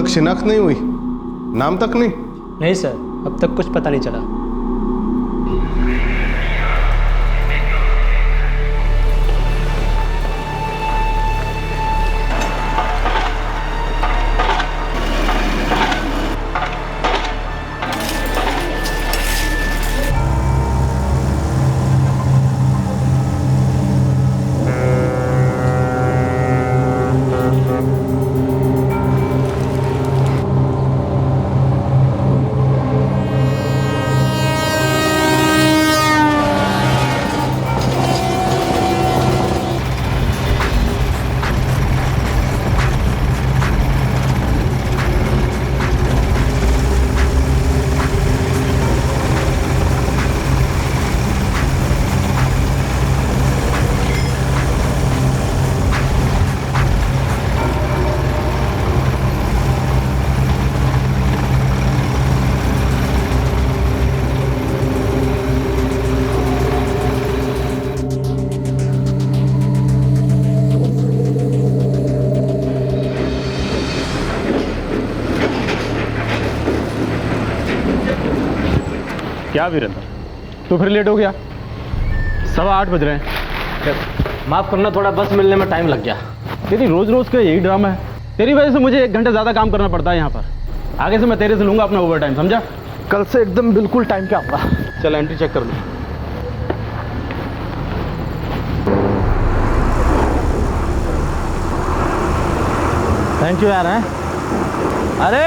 तक शिनाख्त नहीं हुई? नाम तक नहीं? नहीं सर, अब तक कुछ पता नहीं चला। क्या वीरेंद्र, तू फिर लेट हो गया? 8:15 बज रहे हैं। माफ करना, थोड़ा बस मिलने में टाइम लग गया। तेरी रोज रोज का यही ड्रामा है। तेरी वजह से मुझे 1 घंटे ज़्यादा काम करना पड़ता है यहाँ पर। आगे से मैं तेरे से लूँगा अपना ओवर टाइम, समझा? कल से एकदम बिल्कुल टाइम पे आऊँगा। चल एंट्री चेक कर लो। थैंक यू यार। हैं अरे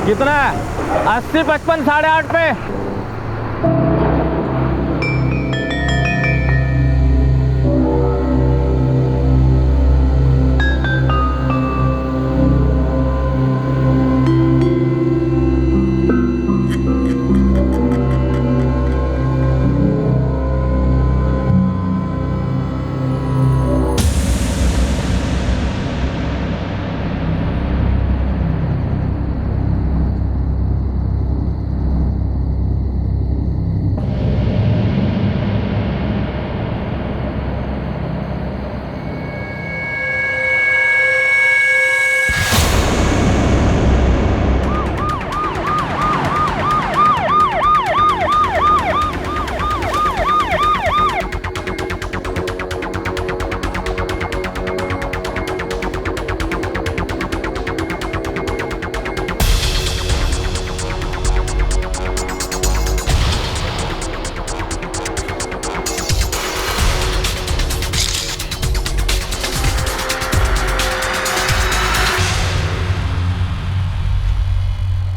कितना? 80, 55, 8:30 पे।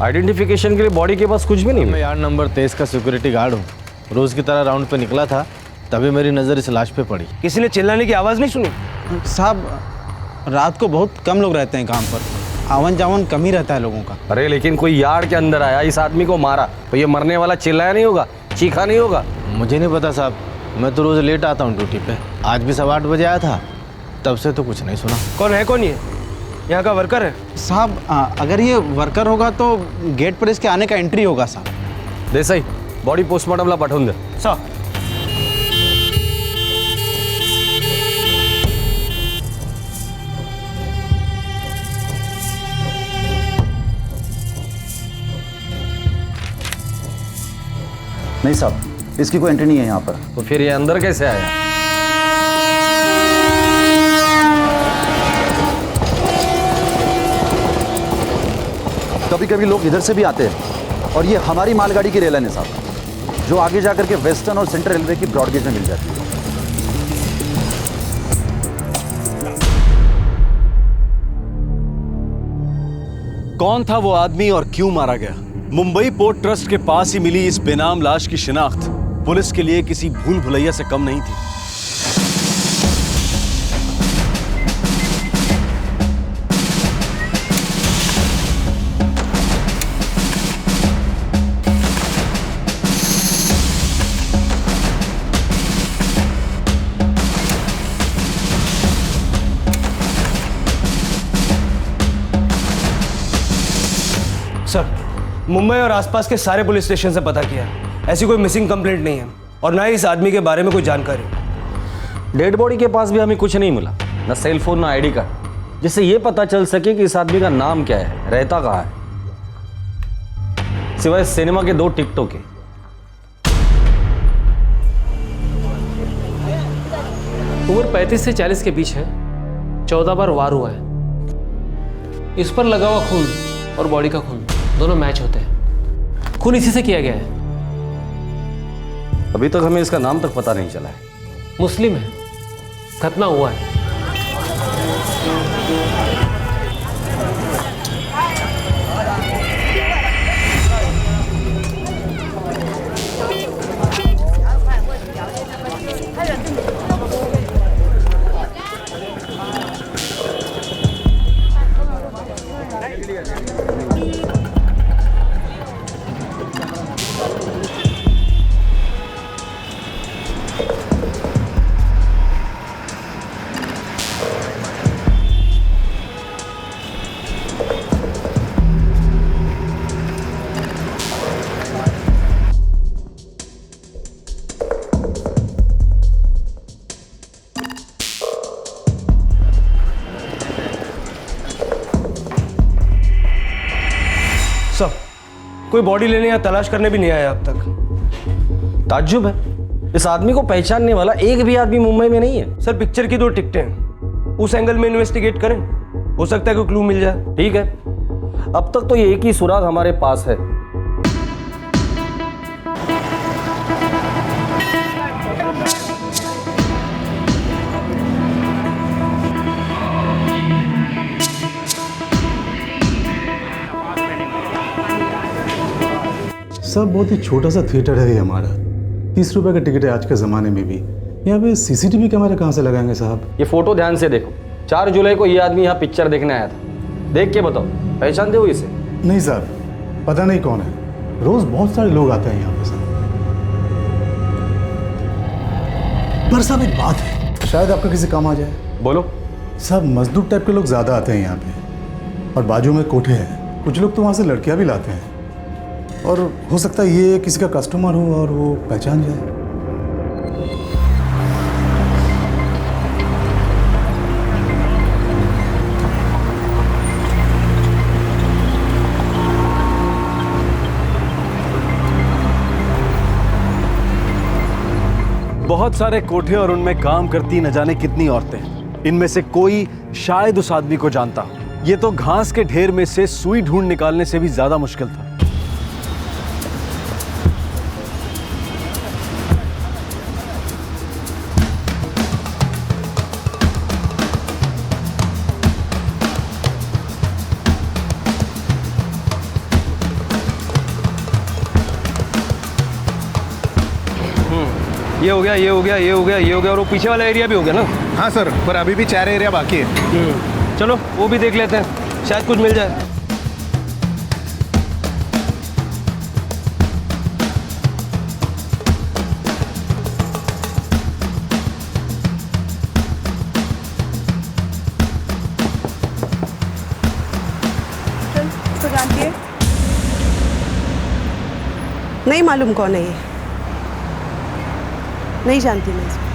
आइडेंटिफिकेशन के लिए बॉडी के पास कुछ भी नहीं? मैं यार्ड नंबर 23 का सिक्योरिटी गार्ड हूँ। रोज की तरह राउंड पे निकला था, तभी मेरी नज़र इस लाश पे पड़ी। किसी ने चिल्लाने की आवाज़ नहीं सुनी? साहब, रात को बहुत कम लोग रहते हैं काम पर, आवन जावन कम ही रहता है लोगों का। अरे लेकिन कोई यार्ड के अंदर आया, इस आदमी को मारा, तो ये मरने वाला चिल्लाया नहीं होगा, चीखा नहीं होगा? मुझे नहीं पता साहब, मैं तो रोज़ लेट आता हूँ ड्यूटी पे। आज भी 8:15 बजे आया था, तब से तो कुछ नहीं सुना। कौन है? कौन ये? यहाँ का वर्कर है? साहब, अगर ये वर्कर होगा तो गेट पर इसके आने का एंट्री होगा साहब। देसाई, बॉडी पोस्टमार्टमला पाठवून दे। सर नहीं साहब, इसकी कोई एंट्री नहीं है यहाँ पर। तो फिर ये अंदर कैसे आया? कभी कभी लोग इधर से भी आते हैं और ये हमारी मालगाड़ी की रेल है साहब, जो आगे जाकर के वेस्टर्न और सेंट्रल रेलवे की ब्रॉडगेज में मिल जाती है। कौन था वो आदमी और क्यों मारा गया? मुंबई पोर्ट ट्रस्ट के पास ही मिली इस बेनाम लाश की शिनाख्त पुलिस के लिए किसी भूल भुलैया से कम नहीं थी। सर, मुंबई और आसपास के सारे पुलिस स्टेशन से पता किया, ऐसी कोई मिसिंग कंप्लेंट नहीं है और ना ही इस आदमी के बारे में कोई जानकारी। डेड बॉडी के पास भी हमें कुछ नहीं मिला, ना सेल फोन ना आईडी कार्ड। जिससे ये पता चल सके कि इस आदमी का नाम क्या है, रहता कहाँ है, सिवाय सिनेमा के 2 टिकटों के। उम्र 35 से 40 के बीच है, 14 बार वार हुआ है। इस पर लगा हुआ खून और बॉडी का खून दोनों मैच होते हैं। खून इसी से किया गया है। अभी तक हमें इसका नाम तक पता नहीं चला है। मुस्लिम है, खतना हुआ है। कोई बॉडी लेने या तलाश करने भी नहीं आया अब तक। ताज्जुब है, इस आदमी को पहचानने वाला एक भी आदमी मुंबई में नहीं है। सर पिक्चर की 2 टिकटें हैं, उस एंगल में इन्वेस्टिगेट करें, हो सकता है कोई क्लू मिल जाए। ठीक है, अब तक तो ये एक ही सुराग हमारे पास है। सब बहुत ही छोटा सा थिएटर है ये हमारा। 30 रुपए का टिकट है आज के ज़माने में भी। यहाँ पे सीसीटीवी कैमरा कहाँ से लगाएंगे साहब? ये फोटो ध्यान से देखो। 4 जुलाई को ये आदमी यहाँ पिक्चर देखने आया था। देख के बताओ, पहचानते हो इसे? नहीं साहब, पता नहीं कौन है। रोज़ बहुत सारे लोग आते हैं यहाँ पे साहब। पर साहब एक बात है, शायद आपका किसी काम आ जाए। बोलो। साहब मजदूर टाइप के लोग ज़्यादा आते हैं यहाँ पे, और बाजू में कोठे हैं। कुछ लोग तो वहाँ से लड़कियाँ भी लाते हैं, और हो सकता है ये किसी का कस्टमर हो और वो पहचान जाए। बहुत सारे कोठे और उनमें काम करती न जाने कितनी औरतें। इनमें से कोई शायद उस आदमी को जानता हो। ये तो घास के ढेर में से सुई ढूंढ निकालने से भी ज्यादा मुश्किल था। ये हो गया, ये हो गया, ये हो गया, ये हो गया, और वो पीछे वाला एरिया भी हो गया ना? हाँ सर, पर अभी भी 4 एरिया बाकी है। चलो वो भी देख लेते हैं, शायद कुछ मिल जाए। इसको जानती है? नहीं मालूम कौन है ये, नहीं जानती मैं इसको।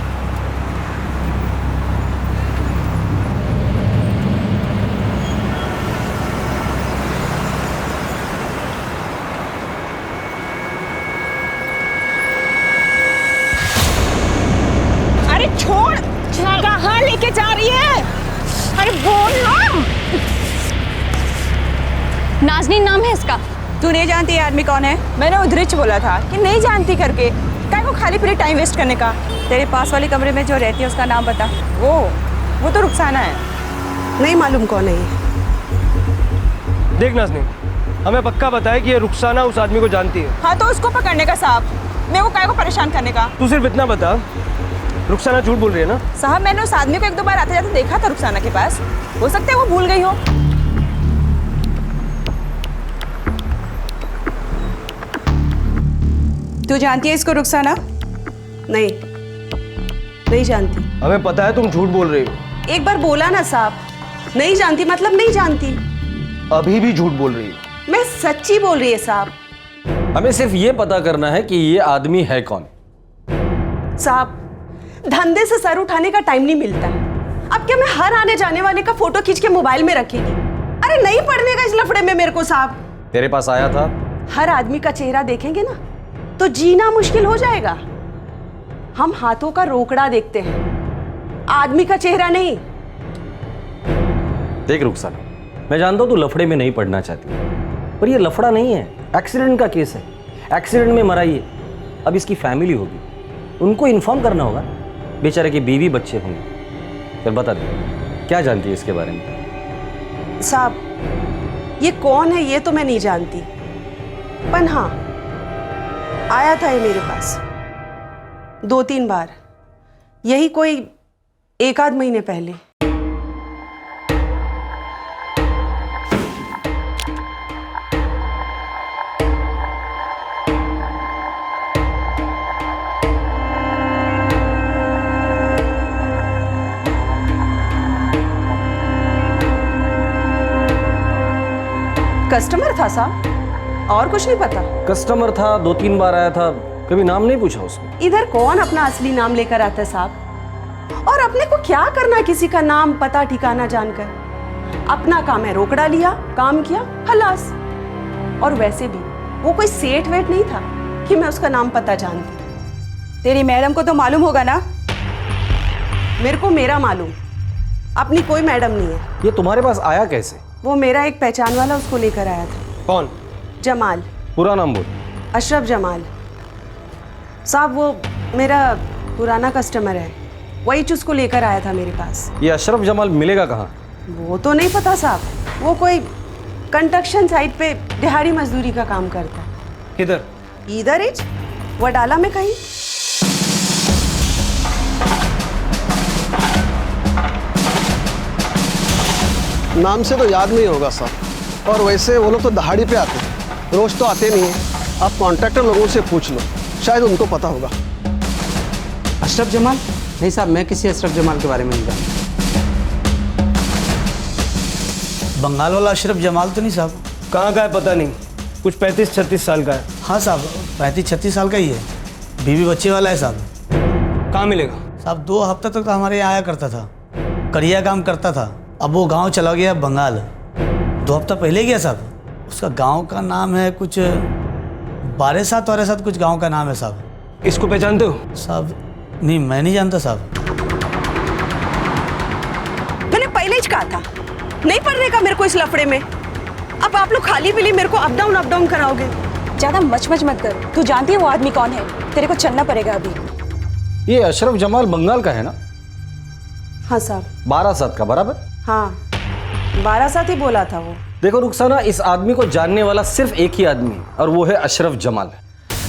अरे छोड़, कहाँ लेके जा रही है? अरे बोल ना। नाज़नीन नाम है इसका। तू नहीं जानती ये आदमी कौन है? मैंने उधरिच बोला था कि नहीं जानती करके। क्या को खाली पूरी टाइम वेस्ट करने का। तेरे पास वाली कमरे में जो रहती है उसका नाम बता। वो तो रुखसाना है। नहीं मालूम कौन है ये। देख नाज़नीन, हमें पक्का बताया कि ये रुखसाना उस आदमी को जानती है। हाँ तो उसको पकड़ने का साहब, मेरे को काय को परेशान करने का। तू सिर्फ इतना बता, रुखसाना झूठ बोल रही है ना? साहब मैंने उस आदमी को 1-2 बार आते जाते देखा था रुखसाना के पास। हो सकता है वो भूल गई हो। तू जानती है इसको रुखसाना? नहीं जानती। हमें पता है तुम झूठ बोल रही हो। एक बार बोला ना साहब, नहीं जानती मतलब नहीं जानती। अभी भी झूठ बोल रही हो। मैं सच्ची बोल रही है साहब। हमें सिर्फ ये पता करना है कि ये आदमी है कौन। साहब धंधे से सर उठाने का टाइम नहीं मिलता। अब क्या मैं हर आने जाने वाले का फोटो खींच के मोबाइल में रखेगी? अरे नहीं पढ़ने का इस लफड़े में मेरे को साहब। तेरे पास आया था? हर आदमी का चेहरा देखेंगे ना तो जीना मुश्किल हो जाएगा। हम हाथों का रोकड़ा देखते हैं, आदमी का चेहरा नहीं। देख रुखसाना, मैं जानता हूं तू लफड़े में नहीं पड़ना चाहती, पर ये लफड़ा नहीं है, एक्सीडेंट का केस है। एक्सीडेंट में मरा ये। अब इसकी फैमिली होगी, उनको इन्फॉर्म करना होगा, बेचारे के बीवी बच्चे होंगे। चल बता दे, क्या जानती है इसके बारे में? साहब ये कौन है ये तो मैं नहीं जानती, पर हाँ आया था ये मेरे पास 2-3 बार, यही कोई 1 आध महीने पहले। कस्टमर था साहब, और कुछ नहीं पता। कस्टमर था, 2-3 बार आया था, कभी नाम नहीं पूछा उसने? इधर कौन अपना असली नाम लेकर आता है साहब? और अपने को क्या करना किसी का नाम पता ठिकाना जानकर? अपना काम है, रोकड़ा लिया, काम किया, खलास। और वैसे भी वो कोई सेठ वेठ नहीं था कि मैं उसका नाम पता जानती। तेरी मैडम को तो मालूम होगा ना? मेरे को मेरा मालूम, अपनी कोई मैडम नहीं है। ये तुम्हारे पास आया कैसे? वो मेरा एक पहचान वाला उसको लेकर आया था। कौन? जमाल। पूरा नाम बोल। अशरफ जमाल साहब, वो मेरा पुराना कस्टमर है, वही उसको लेकर आया था मेरे पास। ये अशरफ जमाल मिलेगा कहाँ? वो तो नहीं पता साहब, वो कोई कंस्ट्रक्शन साइट पे दिहाड़ी मजदूरी का काम करता है। किधर? इधर ही वडाला में कहीं। नाम से तो याद नहीं होगा साहब, और वैसे वो लोग तो दहाड़ी पे आते हैं, रोज तो आते नहीं हैं। आप कॉन्ट्रैक्टर लोगों से पूछ लो, शायद उनको पता होगा। अशरफ जमाल? नहीं साहब, मैं किसी अशरफ जमाल के बारे में नहीं जानता। बंगाल वाला अशरफ जमाल तो नहीं साहब? कहाँ का है पता नहीं, कुछ 35-36 साल का है। हाँ साहब, 35-36 साल का ही है, बीवी बच्चे वाला है साहब। कहाँ मिलेगा? साहब 2 हफ्ता तक तो हमारे यहाँ आया करता था, करिया काम करता था। अब वो गांव चला गया बंगाल, 2 हफ्ता पहले गया साहब। उसका गांव का नाम है कुछ बारेसात कुछ गांव का नाम है साहब। इसको पहचानते हो? साहब नहीं, मैं नहीं जानता साहब। मैंने पहले ही कहा था नहीं पढ़ने का मेरे को इस लफड़े में। अब आप लोग खाली पीली मेरे को अप डाउन कराओगे। ज्यादा मच मत कर, तू जानती है वो आदमी कौन है? तेरे को चलना पड़ेगा अभी। ये अशरफ जमाल बंगाल का है ना? हाँ साहब। बारासात का बराबर? हाँ, 12 ही बोला था वो। देखो रुखसाना, इस आदमी को जानने वाला सिर्फ एक ही आदमी है, और वो है अशरफ जमाल।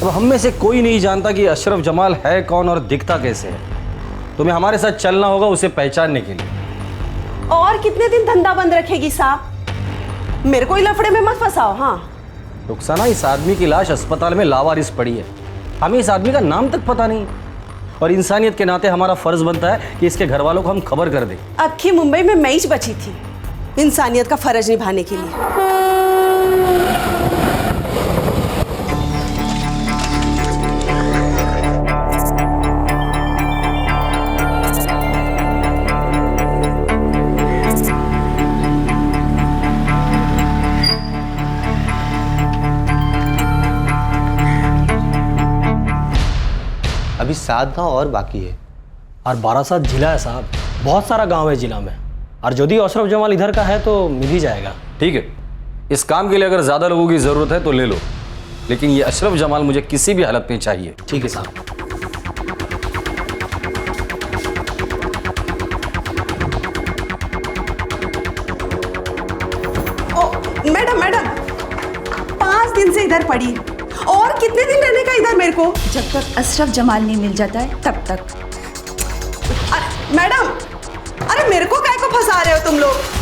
अब हम में से कोई नहीं जानता कि अशरफ जमाल है कौन और दिखता कैसे है। तुम्हें हमारे साथ चलना होगा उसे पहचानने के लिए। और कितने दिन धंधा बंद रखेगी साहब? मेरे को ही लफड़े में मत फंसाओ। हाँ रुखसाना, इस आदमी की लाश अस्पताल में लावारिस पड़ी है, हमें इस आदमी का नाम तक पता नहीं, और इंसानियत के नाते हमारा फर्ज बनता है कि इसके घर वालों को हम खबर कर दें। अक्खी मुंबई में मैं ही बची थी इंसानियत का फर्ज निभाने के लिए। अभी 7 गांव और बाकी है। और 12 जिला है साहब, बहुत सारा गांव है जिला में, और यदि अशरफ जमाल इधर का है तो मिल ही जाएगा। ठीक है, इस काम के लिए अगर ज़्यादा लोगों की ज़रूरत है तो ले लो, लेकिन ये अशरफ जमाल मुझे किसी भी हालत में चाहिए। ठीक है साहब। मैडम 5 दिन से इधर पड़ी है, और कितने दिन रहने का इधर मेरे को? जब तक अशरफ जमाल नहीं मिल जाता है तब तक। मैडम, अरे मेरे को काय को फंसा रहे हो तुम लोग?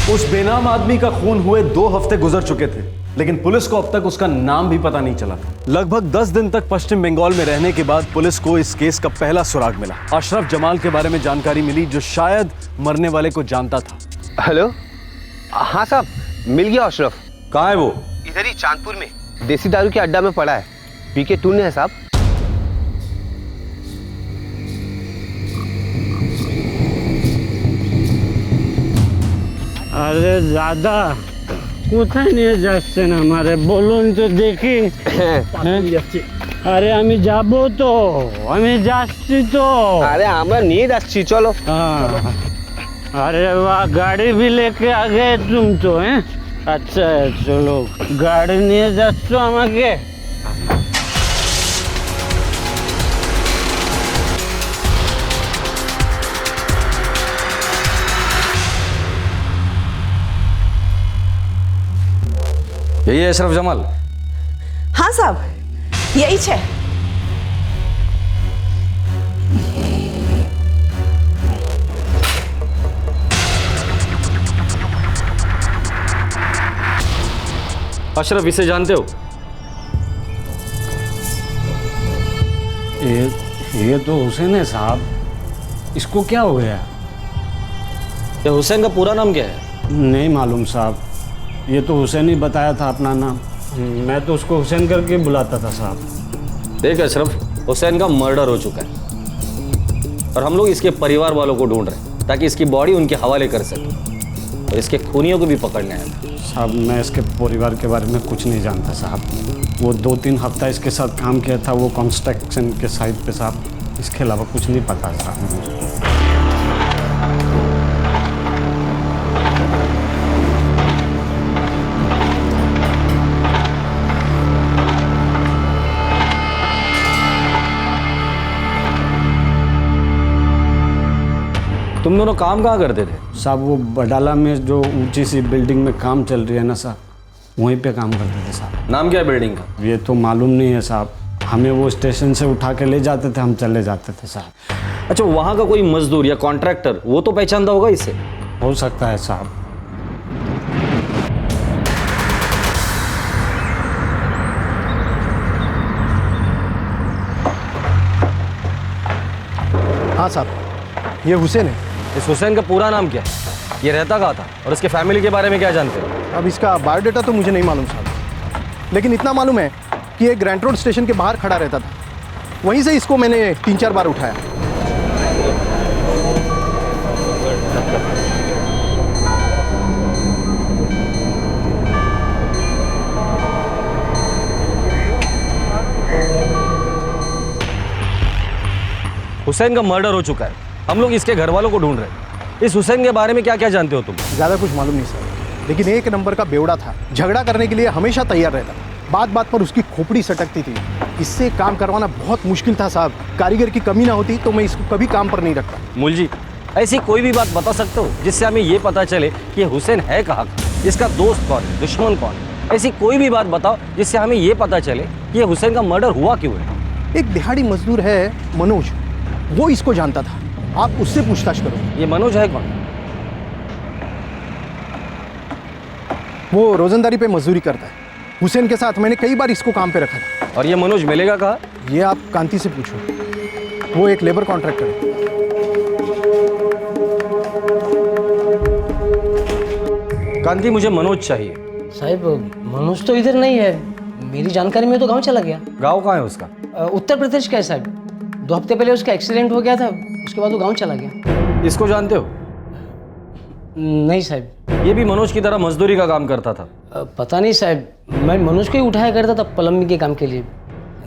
उस बेनाम आदमी का खून हुए 2 हफ्ते गुजर चुके थे, लेकिन पुलिस को अब तक उसका नाम भी पता नहीं चला था। लगभग 10 दिन तक पश्चिम बंगाल में रहने के बाद पुलिस को इस केस का पहला सुराग मिला। अशरफ जमाल के बारे में जानकारी मिली, जो शायद मरने वाले को जानता था। हेलो, हाँ साहब, मिल गया अशरफ। कहाँ है वो? इधर ही चांदपुर में देसी दारू के अड्डा में पड़ा है, पी के टूने है साहब। আরে দাদা কোথায় নিয়ে যাচ্ছেন আমারে বলুন তো দেখি। আরে আমি যাব তো, আমি যাচ্ছি তো। अरे আমরা নিয়ে যাচ্ছি চলো। अरे वाह गाड़ी भी लेके आ गए तुम तो हैं। अच्छा है चलो गाड़ी নিয়ে যাচ্ছ আমাকে। यही है अशरफ जमाल? हाँ साहब यही है। अशरफ इसे जानते हो? ये तो हुसैन है साहब, इसको क्या हो गया? ये हुसैन का पूरा नाम क्या है? नहीं मालूम साहब, ये तो हुसैन ही बताया था अपना नाम, मैं तो उसको हुसैन करके बुलाता था साहब। देख अशरफ, हुसैन का मर्डर हो चुका है और हम लोग इसके परिवार वालों को ढूंढ रहे हैं ताकि इसकी बॉडी उनके हवाले कर सकें और इसके खूनियों को भी पकड़ने आए। साहब मैं इसके परिवार के बारे में कुछ नहीं जानता साहब, वो 2-3 हफ्ता इसके साथ काम किया था वो कंस्ट्रक्शन के साइट पे साहब, इसके अलावा कुछ नहीं पता साहब मुझे। तुम दोनों काम कहाँ करते थे? साहब वो बडाला में जो ऊंची सी बिल्डिंग में काम चल रही है ना साहब, वहीं पे काम करते थे साहब। नाम क्या है बिल्डिंग का? ये तो मालूम नहीं है साहब, हमें वो स्टेशन से उठा के ले जाते थे, हम चले जाते थे साहब। अच्छा वहाँ का कोई मजदूर या कॉन्ट्रैक्टर वो तो पहचानता होगा इससे? हो सकता है साहब। हाँ साहब ये हुसैन है। इस हुसैन का पूरा नाम क्या है? ये रहता कहाँ था और इसके फैमिली के बारे में क्या जानते हो? अब इसका बायोडाटा तो मुझे नहीं मालूम साहब, लेकिन इतना मालूम है कि ये ग्रैंड रोड स्टेशन के बाहर खड़ा रहता था, वहीं से इसको मैंने 3-4 बार उठाया। हुसैन का मर्डर हो चुका है, हम लोग इसके घर वालों को ढूंढ रहे हैं। इस हुसैन के बारे में क्या क्या जानते हो तुम? ज़्यादा कुछ मालूम नहीं सर, लेकिन एक नंबर का बेवड़ा था, झगड़ा करने के लिए हमेशा तैयार रहता, बात बात पर उसकी खोपड़ी सटकती थी। इससे काम करवाना बहुत मुश्किल था साहब, कारीगर की कमी ना होती तो मैं इसको कभी काम पर नहीं रखता। मूल जी ऐसी कोई भी बात बता सकते हो जिससे हमें ये पता चले कि ये हुसैन है कहाँ का, इसका दोस्त कौन है, दुश्मन कौन है? ऐसी कोई भी बात बताओ जिससे हमें ये पता चले कि ये हुसैन का मर्डर हुआ क्यों है। एक दिहाड़ी मजदूर है मनोज, वो इसको जानता था, आप उससे पूछताछ करो। ये मनोज है कौन? वो रोजंदारी पे मजदूरी करता है, हुसैन के साथ मैंने कई बार इसको काम पे रखा था। और ये मनोज मिलेगा कहाँ? ये आप कांति से पूछो, वो एक लेबर कॉन्ट्रैक्टर है। कांति मुझे मनोज चाहिए। साहब मनोज तो इधर नहीं है, मेरी जानकारी में तो गांव चला गया। गांव कहाँ है उसका? उत्तर प्रदेश का है साहब, 2 हफ्ते पहले उसका एक्सीडेंट हो गया था, उसके बाद वो गांव चला गया। इसको जानते हो? नहीं साहब। ये भी मनोज की तरह मजदूरी का काम करता था? पता नहीं साहब, मैं मनोज को ही उठाया करता था प्लम्बिंग के काम के लिए,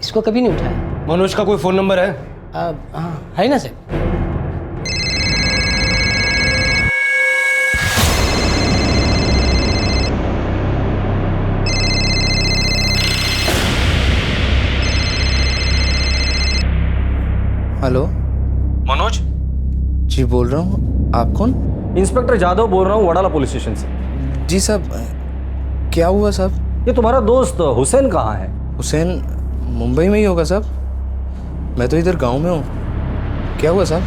इसको कभी नहीं उठाया। मनोज का कोई फ़ोन नंबर है? हाँ है ना साहब। हेलो मनोज जी बोल रहा हूँ, आप कौन? इंस्पेक्टर जादव बोल रहा हूँ वडाला पुलिस स्टेशन से। जी साहब, क्या हुआ साहब? ये तुम्हारा दोस्त हुसैन कहाँ है? हुसैन मुंबई में ही होगा साहब, मैं तो इधर गांव में हूँ। क्या हुआ साहब?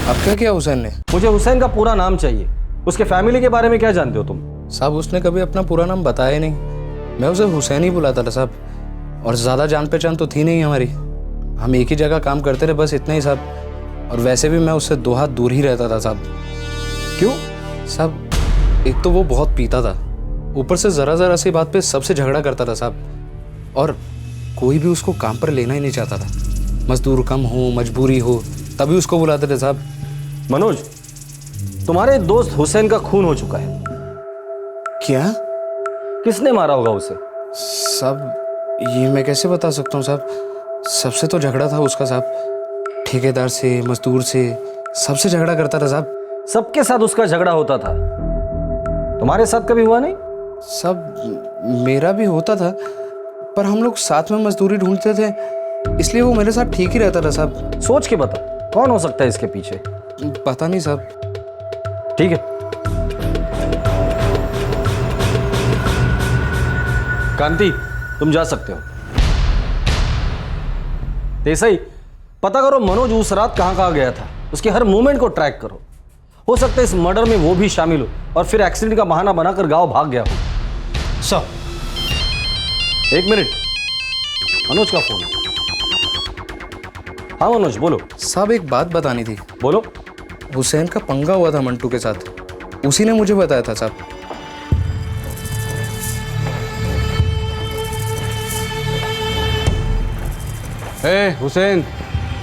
अब क्या किया हुसैन ने? मुझे हुसैन का पूरा नाम चाहिए, उसके फैमिली के बारे में क्या जानते हो तुम? साहब उसने कभी अपना पूरा नाम बताया नहीं, मैं उसे हुसैन ही बुलाता था साहब, और ज़्यादा जान पहचान तो थी नहीं हमारी, हम एक ही जगह काम करते रहे, बस इतना ही साहब। और वैसे भी मैं उससे 2 हाथ दूर ही रहता था साहब। क्यों? साहब एक तो वो बहुत पीता था, ऊपर से ज़रा सी बात पे सबसे झगड़ा करता था साहब, और कोई भी उसको काम पर लेना ही नहीं चाहता था। मजदूर कम हो, मजबूरी हो, तभी उसको बुलाते थे साहब। मनोज तुम्हारे दोस्त हुसैन का खून हो चुका है। क्या? किसने मारा होगा उसे? साहब ये मैं कैसे बता सकता हूँ साहब, सबसे तो झगड़ा था उसका साहब, ठेकेदार से, मजदूर से, सबसे झगड़ा करता था साहब। सबके साथ उसका झगड़ा होता था, तुम्हारे साथ कभी हुआ नहीं? सब मेरा भी होता था, पर हम लोग साथ में मजदूरी ढूंढते थे, इसलिए वो मेरे साथ ठीक ही रहता था साहब। सोच के बता, कौन हो सकता है इसके पीछे? पता नहीं साहब। ठीक है, कांति तुम जा सकते हो। देसाई, पता करो मनोज उस रात कहां कहां गया था, उसके हर मूवमेंट को ट्रैक करो। हो सकता है इस मर्डर में वो भी शामिल हो और फिर एक्सीडेंट का बहाना बनाकर गांव भाग गया हो। सर, 1 मिनट, मनोज का फोन। हाँ मनोज बोलो। साहब एक बात बतानी थी। बोलो। हुसैन का पंगा हुआ था मंटू के साथ, उसी ने मुझे बताया था साहब। हुसैन,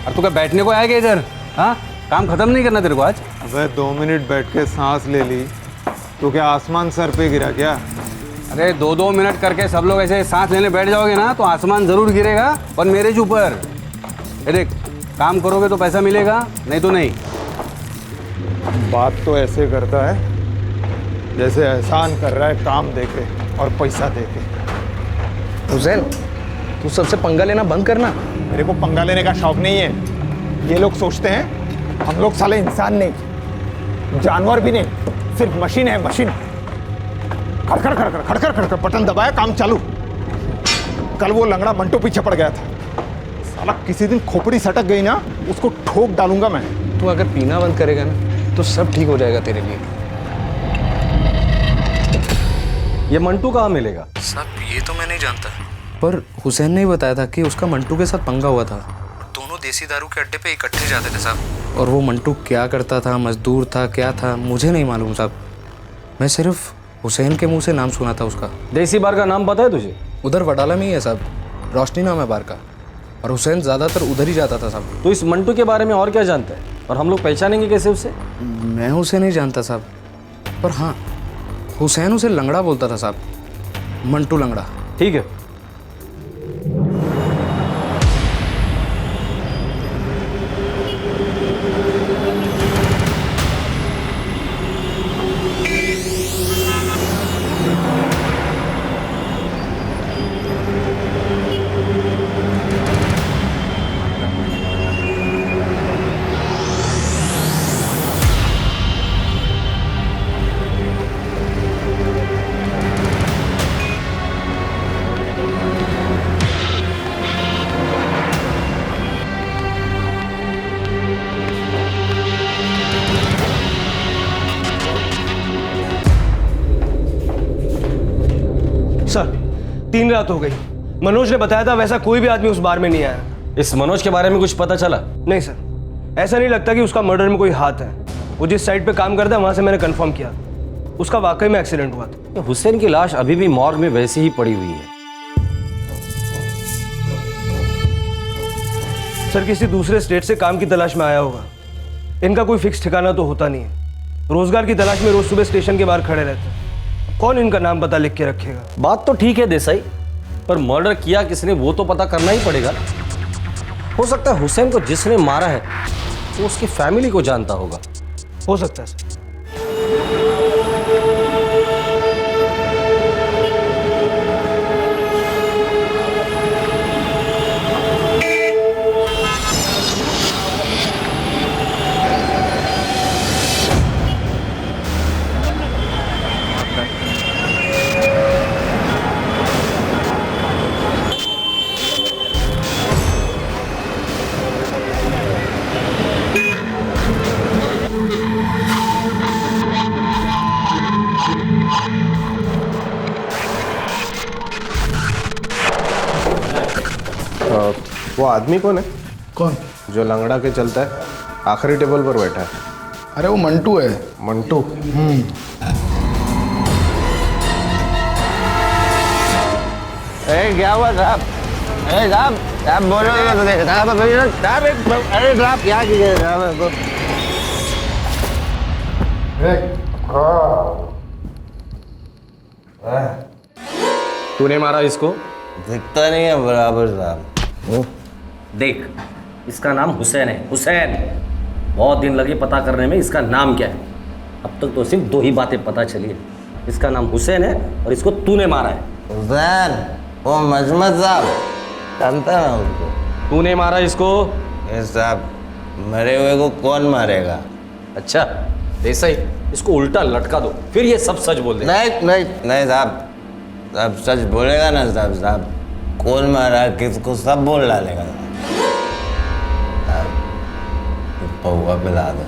और तू क्या बैठने को आएगा इधर? हाँ, काम खत्म नहीं करना तेरे को आज? अबे 2 मिनट बैठ के सांस ले ली तो क्या आसमान सर पे गिरा क्या? अरे 2-2 मिनट करके सब लोग ऐसे सांस लेने बैठ जाओगे ना तो आसमान जरूर गिरेगा, और मेरे ऊपर। ये देख, काम करोगे तो पैसा मिलेगा, नहीं तो नहीं। बात तो ऐसे करता है जैसे एहसान कर रहा है काम देके और पैसा देके। हुसैन, तू सबसे पंगा लेना बंद करना। मेरे को पंगा लेने का शौक नहीं है। ये लोग सोचते हैं हम लोग साले इंसान नहीं, जानवर भी नहीं, सिर्फ मशीन है, मशीन। खड़खड़ खड़खड़ खड़खड़ खड़खड़ बटन दबाया, काम चालू। कल वो लंगड़ा मंटू पीछे पड़ गया था, साला किसी दिन खोपड़ी सटक गई ना, उसको ठोक डालूंगा मैं। तू अगर पीना बंद करेगा ना तो सब ठीक हो जाएगा तेरे लिए। ये मंटू कहाँ मिलेगा? साहब ये तो मैं नहीं जानता, पर हुसैन ने ही बताया था कि उसका मंटू के साथ पंगा हुआ था। दोनों देसी दारू के अड्डे पे इकट्ठे जाते थे साहब, और वो मंटू क्या करता था, मजदूर था, क्या था, मुझे नहीं मालूम साहब। मैं सिर्फ हुसैन के मुंह से नाम सुना था उसका। देसी बार का नाम पता है तुझे? उधर वडाला में ही है साहब, रोशनी नाम है बार का, और हुसैन ज़्यादातर उधर ही जाता था साहब। तो इस मंटू के बारे में और क्या जानता है, और हम लोग पहचानेंगे कैसे उसे? मैं उसे नहीं जानता साहब, पर हाँ हुसैन उसे लंगड़ा बोलता था साहब, मंटू लंगड़ा। ठीक है, सर 3 रात हो गई, मनोज ने बताया था वैसा कोई भी आदमी उस बार में नहीं आया। इस मनोज के बारे में कुछ पता चला? नहीं सर, ऐसा नहीं लगता कि उसका मर्डर में कोई हाथ है। वो जिस साइड पे काम करता है वहां से मैंने कंफर्म किया, उसका वाकई में एक्सीडेंट हुआ था। हुसैन की लाश अभी भी मॉर्ग में वैसी ही पड़ी हुई है। सर किसी दूसरे स्टेट से काम की तलाश में आया होगा। इनका कोई फिक्स ठिकाना तो होता नहीं है, रोजगार की तलाश में रोज सुबह स्टेशन के बाहर खड़े रहते हैं। कौन इनका नाम पता लिख के रखेगा? बात तो ठीक है देसाई, पर मर्डर किया किसने वो तो पता करना ही पड़ेगा। हो सकता है हुसैन को जिसने मारा है वो उसकी फैमिली को जानता होगा। हो सकता है सर। वो आदमी कौन है? कौन? जो लंगड़ा के चलता है, आखिरी टेबल पर बैठा है। अरे वो मंटू है। मंटू? क्या हुआ साहब? अरे साहब, साहब बोलो तो देख साहब, साहब अरे साहब क्या कीजिए साहब? तूने मारा इसको? दिखता नहीं है बराबर साहब। देख, इसका नाम हुसैन है, हुसैन। बहुत दिन लगे पता करने में इसका नाम क्या है। अब तक तो सिर्फ दो ही बातें पता चली है, इसका नाम हुसैन है और इसको तूने मारा है। हुसैन, वो मजमत साहब जानता ना उसको। तूने मारा इसको? साहब, मरे हुए को कौन मारेगा? अच्छा, ऐसा ही इसको उल्टा लटका दो, फिर ये सब सच बोल दे। नहीं साहब, साहब सच बोलेगा ना साहब। साहब कौन मारा किसको सब बोल डालेगा। साहब पौवा पिला दो।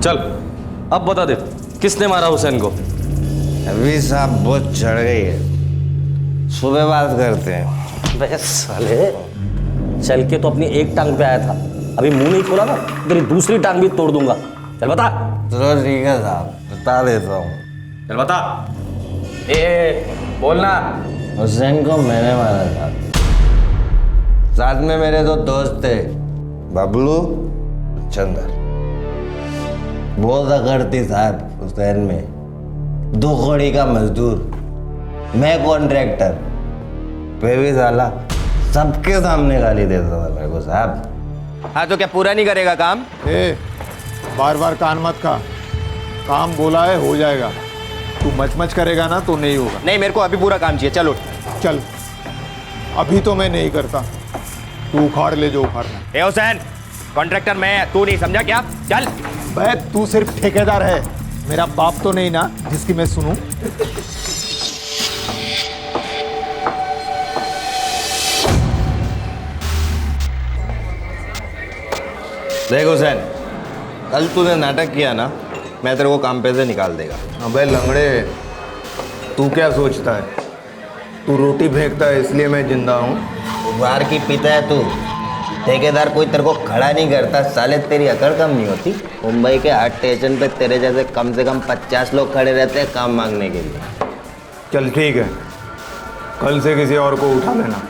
चल अब बता दे, किसने मारा हुसैन को? अभी साहब बहुत चढ़ गई है, सुबह बात करते हैं। बे साले, चल के तो अपनी एक टांग पे आया था, अभी मुंह नहीं खोला ना तेरी दूसरी टांग भी तोड़ दूंगा। चल बता। चलो ठीक है साहब, बता देता हूँ। चल बता। बोलना। हुसैन को मैंने मारा था, साथ में मेरे दो दोस्त थे, बबलू, चंदर। बहुत अकड़ थी साहब हुसैन में। 2 कौड़ी का मजदूर, मैं कॉन्ट्रैक्टर, फिर भी साला सबके सामने गाली देता था मेरे को साहब। हाँ तो क्या पूरा नहीं करेगा काम? बार बार कान मत खा, काम बोला है हो जाएगा। तू मच करेगा ना तो नहीं होगा। नहीं, मेरे को अभी पूरा काम चाहिए। चलो चल, अभी तो मैं नहीं करता, तू उखाड़ ले जो उखाड़ना। ए हुसैन, कॉन्ट्रैक्टर मैं, तू नहीं समझा क्या? चल। भाई तू सिर्फ ठेकेदार है, मेरा बाप तो नहीं ना जिसकी मैं सुनूं। देख हुसैन, कल तूने नाटक किया ना, मैं तेरे को काम पे से निकाल देगा। अबे लंगड़े, तू क्या सोचता है? तू रोटी फेंकता है इसलिए मैं जिंदा हूँ? बाहर की पीता है तू, ठेकेदार कोई तेरे को खड़ा नहीं करता। साले तेरी अकड़ कम नहीं होती। मुंबई के हर स्टेशन पे तेरे जैसे कम से कम 50 लोग खड़े रहते हैं काम मांगने के लिए। चल ठीक है, कल से किसी और को उठा लेना,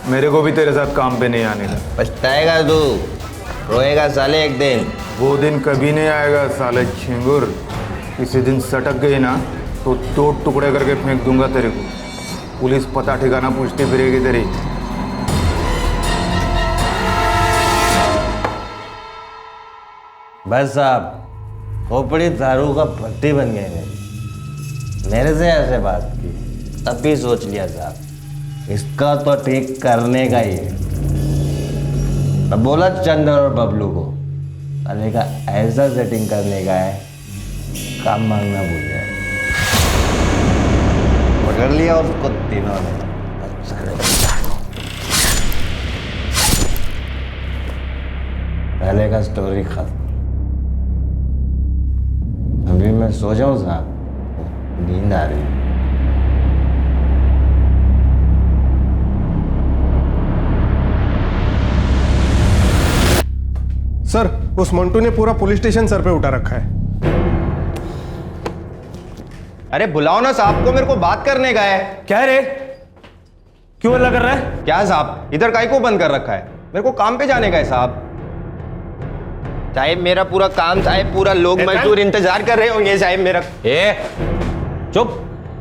मेरे को भी तेरे साथ काम पे नहीं आने का। पछताएगा तू, रोएगा साले एक दिन। वो दिन कभी नहीं आएगा साले झिंगुर। किसी दिन सटक गई ना तो 2 टुकड़े करके फेंक दूंगा तेरे को। पुलिस पता ठिकाना पूछती फिरेगी तेरी। बस साहब, खोपड़ी दारू का भट्टी बन गए मेरे से ऐसे बात की, तब भी सोच लिया साहब इसका तो ठीक करने का ही है। अब बोला चंदर और बबलू को, साले का ऐसा सेटिंग करने का है, काम मांगना भूल जाए। पकड़ लिया उसको तीनों ने। पहले का स्टोरी खत्म। अभी मैं सो जाऊं साहब, नींद आ रही है। सर, उस मंटू ने पूरा पुलिस स्टेशन सर पे उठा रखा है। अरे बुलाओ ना साहब को, मेरे को बात करने का है। क्या है रे, क्यों हल्ला कर रहा है? क्या साहब, इधर काहे को बंद कर रखा है? मेरे को काम पे जाने का है साहब। साहब मेरा पूरा काम, साहब पूरा लोग मजदूर इंतजार कर रहे होंगे साहब मेरा। चुप,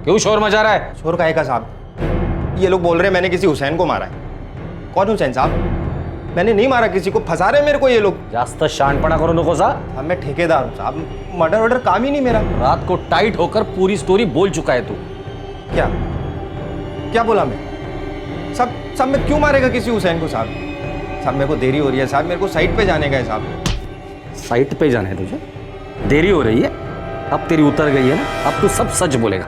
क्यों शोर मचा रहा है? शोर काहे का साहब? ये लोग बोल रहे हैं मैंने किसी हुसैन को मारा है। कौन हुसैन साहब? मैंने नहीं मारा किसी को, फंसा रहे मेरे को ये लोग। जास्त शानपणा करो नको सा। अब मैं ठेकेदार हूँ साहब, मर्डर वर्डर काम ही नहीं मेरा। रात को टाइट होकर पूरी स्टोरी बोल चुका है तू। क्या क्या बोला मैं? सब मैं क्यों मारेगा किसी हुसैन को साहब? साहब मेरे को देरी हो रही है साहब, मेरे को साइट पे जाने का है साहब। साइट पे जाना है तुझे? देरी हो रही है, अब तेरी उतर गई है ना, अब तू सब सच बोलेगा।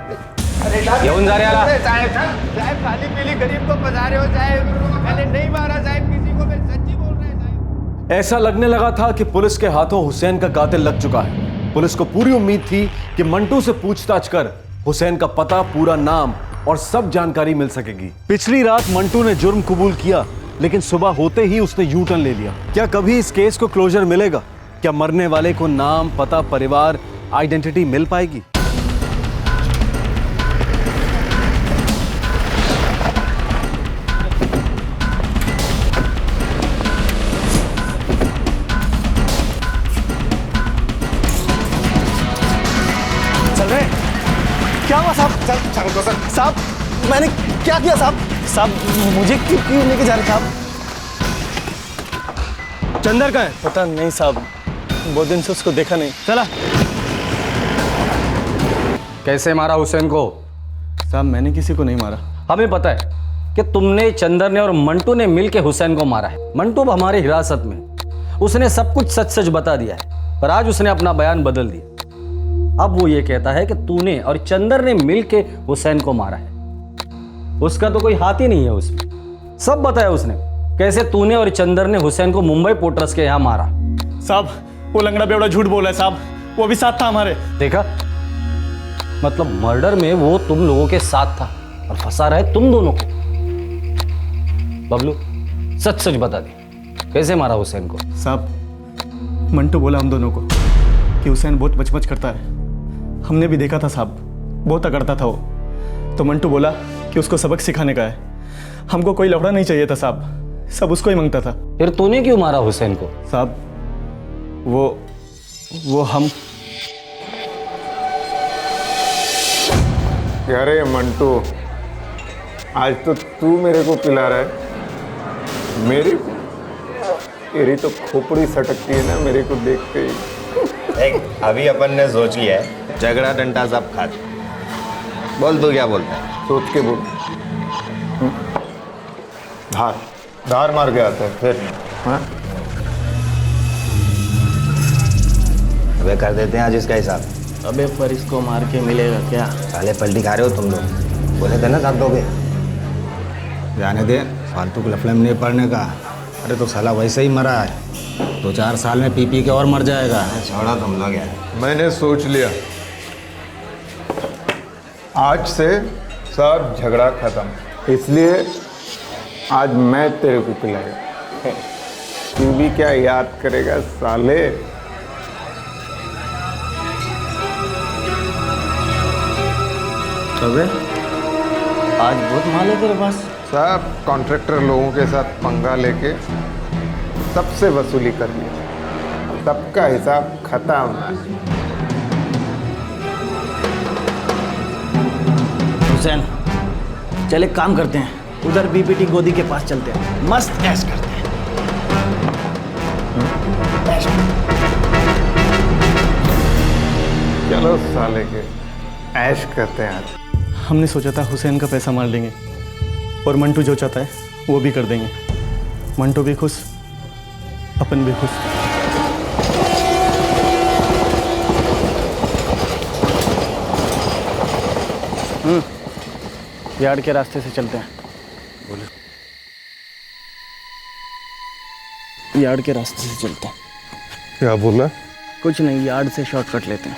येऊन जा रे आला। साहब खाली पीली गरीब को फंसा रहे हो साहब, मैंने नहीं मारा साहब किसी को, मैं सच्ची बोल रहा है साहब। ऐसा लगने लगा था कि पुलिस के हाथों हुसैन का कातिल लग चुका है। पुलिस को पूरी उम्मीद थी कि मंटू से पूछताछ कर हुसैन का पता, पूरा नाम और सब जानकारी मिल सकेगी। पिछली रात मंटू ने जुर्म कबूल किया, लेकिन सुबह होते ही उसने यू टर्न ले लिया। क्या कभी इस केस को क्लोजर मिलेगा? क्या मरने वाले को नाम, पता, परिवार, आइडेंटिटी मिल पाएगी? क्या हुआ साहब? साहब मैंने क्या किया साहब? साहब मुझे क्यों लेके जा रहे साहब? चंदर का है? पता नहीं साहब, बहुत दिन से उसको देखा नहीं। चला। कैसे मारा हुसैन को? साहब मैंने किसी को नहीं मारा। हमें पता है कि तुमने, चंदर ने और मंटू ने मिलकर हुसैन को मारा है। मंटू अब हमारी हिरासत में, उसने सब कुछ सच सच बता दिया है, पर आज उसने अपना बयान बदल दिया। अब वो ये कहता है कि तूने और चंदर ने मिलकर हुसैन को मारा है। उसका तो कोई हाथ ही नहीं है उसमें। सब बताया उसने, कैसे तूने और चंदर ने हुसैन को मुंबई पोर्टर्स के यहाँ मारा। साहब वो लंगड़ा बेवड़ा झूठ बोला है साहब, वो भी साथ था हमारे। देखा, मतलब मर्डर में वो तुम लोगों के साथ था और फंसा रहा है तुम दोनों को। बबलू सच सच बता दे, कैसे मारा हुसैन को? साहब मंटू बोला हम दोनों को कि हुसैन बहुत बचबच करता है। हमने भी देखा था साहब, बहुत अकड़ता था वो। तो मंटू बोला कि उसको सबक सिखाने का है। हमको कोई लफड़ा नहीं चाहिए था साहब, सब उसको ही मांगता था। फिर तूने क्यों मारा हुसैन को? साहब वो हम अरे मंटू, आज तो तू मेरे को पिला रहा है। मेरी तो खोपड़ी सटकती है ना मेरे को देखते ही। देख, अभी अपन ने सोच लिया है, झगड़ा डंडा सब खा। बोल तू क्या बोलता है? सोच के बोल। धार मार के आता है फिर। हाँ? अबे कर देते हैं आज इसका हिसाब। अबे पर इसको मार के मिलेगा क्या? साले पलटी खा रहे हो तुम लोग। बोले थे ना साथ दोगे। जाने दे, फालतू के लफड़े में नहीं पड़ने का। अरे तो साला वैसे ही मरा है, 2-4 साल में पी के और मर जाएगा। छोड़ा तुम लोग यार। मैंने सोच लिया, आज से सब झगड़ा खत्म। इसलिए आज मैं तेरे को पिलाऊंगा। तू भी क्या याद करेगा साले? अबे आज बहुत माल है तेरे पास। सब कॉन्ट्रैक्टर लोगों के साथ पंगा लेके सबसे वसूली कर लिया, सबका हिसाब खत्म। हुसैन चल एक काम करते हैं, उधर बीपीटी गोदी के पास चलते हैं, मस्त ऐश करते हैं। चलो साले के ऐश करते हैं आज। हमने सोचा था हुसैन का पैसा मार लेंगे और मंटू जो चाहता है वो भी कर देंगे। मंटू भी खुश, अपन भी खुश। यार्ड के रास्ते से चलते हैं। यार्ड के रास्ते से चलते हैं। क्या बोला? कुछ नहीं, यार्ड से शॉर्टकट लेते हैं।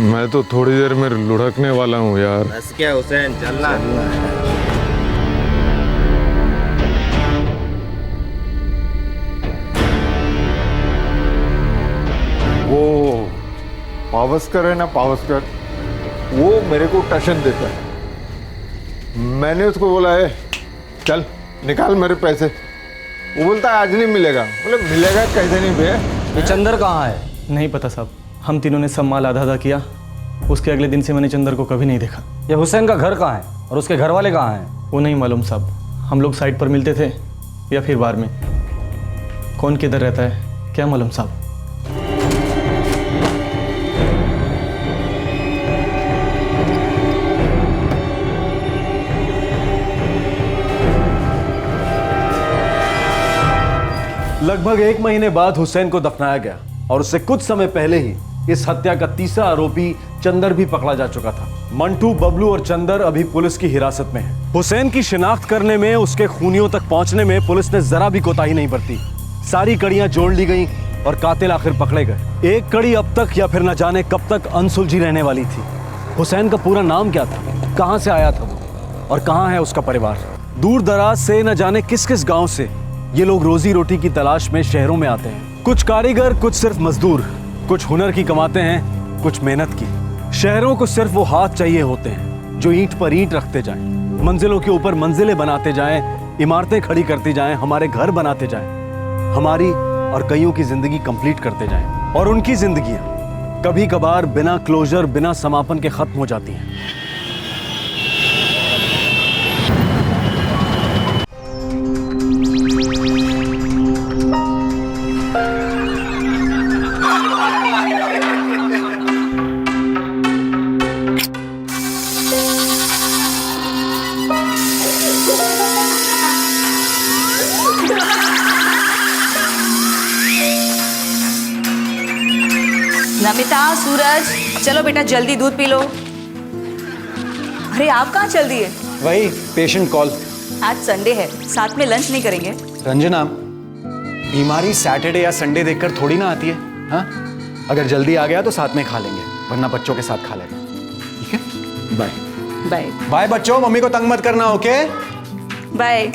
मैं तो थोड़ी देर में लुढ़कने वाला हूँ यार। बस क्या हुसैन, चलना। वो पावस्कर है ना, पावस्कर, वो मेरे को टशन देता है। मैंने उसको बोला है चल निकाल मेरे पैसे। वो बोलता है आज नहीं मिलेगा। बोले मिलेगा कैसे नहीं बे? ये चंदर कहाँ है? नहीं पता साहब, हम तीनों ने सब माल आधा आधा किया। उसके अगले दिन से मैंने चंदर को कभी नहीं देखा। ये हुसैन का घर कहाँ है और उसके घर वाले कहाँ हैं? वो नहीं मालूम साहब। हम लोग साइड पर मिलते थे या फिर बार में। कौन किधर रहता है क्या मालूम साहब। लगभग 1 महीने बाद हुसैन को दफनाया गया और उससे कुछ समय पहले ही इस हत्या का तीसरा आरोपी चंदर भी पकड़ा जा चुका था। मंटू, बबलू और चंदर अभी पुलिस की हिरासत में है। हुसैन की शिनाख्त करने में, उसके खूनियों तक पहुंचने में पुलिस ने जरा भी कोताही नहीं बरती। सारी कड़ियां जोड़ ली गई और कातिल आखिर पकड़े गए। एक कड़ी अब तक या फिर न जाने कब तक अनसुलझी रहने वाली थी। हुसैन का पूरा नाम क्या था, कहां से आया था वो और कहां है उसका परिवार? दूर दराज से न जाने किस किस गांव से ये लोग रोजी रोटी की तलाश में शहरों में आते हैं। कुछ कारीगर, कुछ सिर्फ मजदूर, कुछ हुनर की कमाते हैं, कुछ मेहनत की। शहरों को सिर्फ वो हाथ चाहिए होते हैं जो ईंट पर ईंट रखते जाएं, मंजिलों के ऊपर मंजिलें बनाते जाएं, इमारतें खड़ी करती जाएं, हमारे घर बनाते जाएं, हमारी और कईयों की जिंदगी कंप्लीट करते जाएं। और उनकी जिंदगियां कभी कभार बिना क्लोजर, बिना समापन के खत्म हो जाती हैं। नमिता, सूरज, चलो बेटा जल्दी दूध पी लो। अरे आप कहाँ चल दिए? वही पेशेंट कॉल। आज संडे है, साथ में लंच नहीं करेंगे? रंजना, बीमारी सैटरडे या संडे देखकर थोड़ी ना आती है। हाँ, अगर जल्दी आ गया तो साथ में खा लेंगे, वरना बच्चों के साथ खा लेंगे। ठीक है, बाय। बाय बाय बच्चों, मम्मी को तंग मत करना। Okay, bye.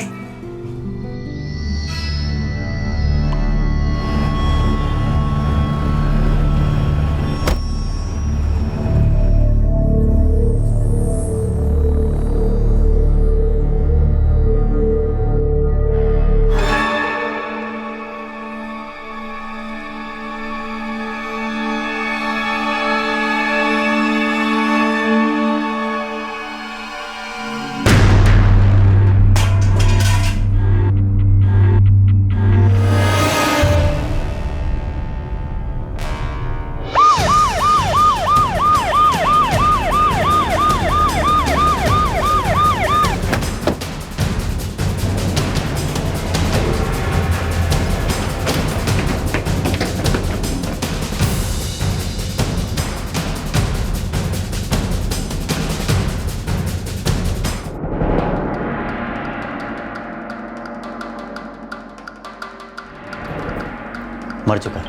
मर चुका।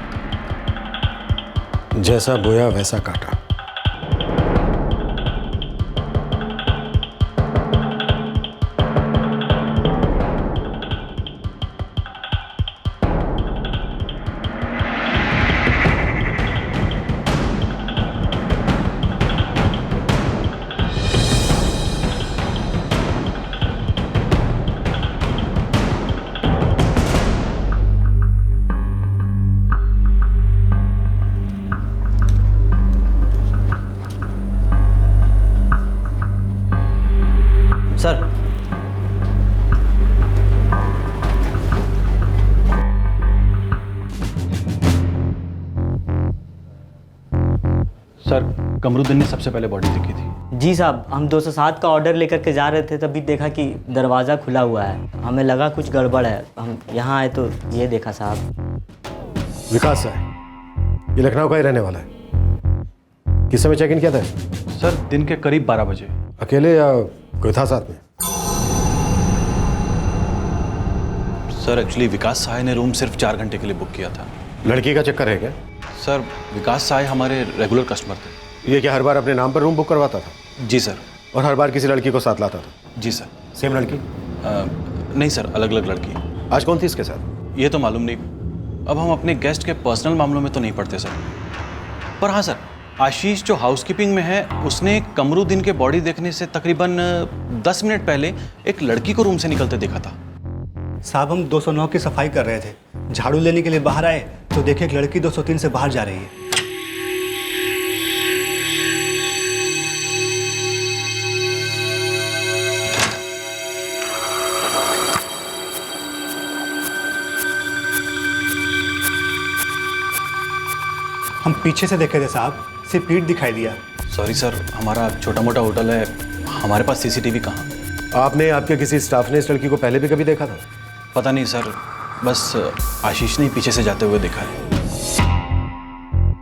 जैसा बोया वैसा काटा। सर, सर, कमरुद्दीन ने सबसे पहले बॉडी देखी थी। जी साहब, हम 207 का ऑर्डर लेकर के जा रहे थे, तभी देखा कि दरवाज़ा खुला हुआ है। हमें लगा कुछ गड़बड़ है, हम यहाँ आए तो ये देखा साहब। विकास है, ये लखनऊ का ही रहने वाला है। किस समय चेक इन किया था? सर, दिन के करीब 12 बजे। अकेले या कोई था साथ में? सर, एक्चुअली विकास साय ने रूम सिर्फ 4 घंटे के लिए बुक किया था। लड़की का चक्कर है क्या? सर, विकास साय हमारे रेगुलर कस्टमर थे। ये क्या हर बार अपने नाम पर रूम बुक करवाता था? जी सर। और हर बार किसी लड़की को साथ लाता था? जी सर। सेम लड़की? नहीं सर, अलग अलग लड़की। आज कौन थी इसके साथ? ये तो मालूम नहीं। अब हम अपने गेस्ट के पर्सनल मामलों में तो नहीं पड़ते सर। पर हाँ सर, आशीष जो हाउसकीपिंग में है, उसने कमरुद्दीन के बॉडी देखने से तकरीबन 10 मिनट पहले एक लड़की को रूम से निकलते देखा था। साहब, हम 209 की सफाई कर रहे थे, झाड़ू लेने के लिए बाहर आए तो देखे एक लड़की 203 से बाहर जा रही है। हम पीछे से देखे थे साहब, सिर्फ पीठ दिखाई दिया। सॉरी सर, हमारा छोटा मोटा होटल है, हमारे पास सीसीटीवी कहाँ? आपने, आपके किसी स्टाफ ने इस लड़की को पहले भी कभी देखा था? पता नहीं सर, बस आशीष ने पीछे से जाते हुए देखा है।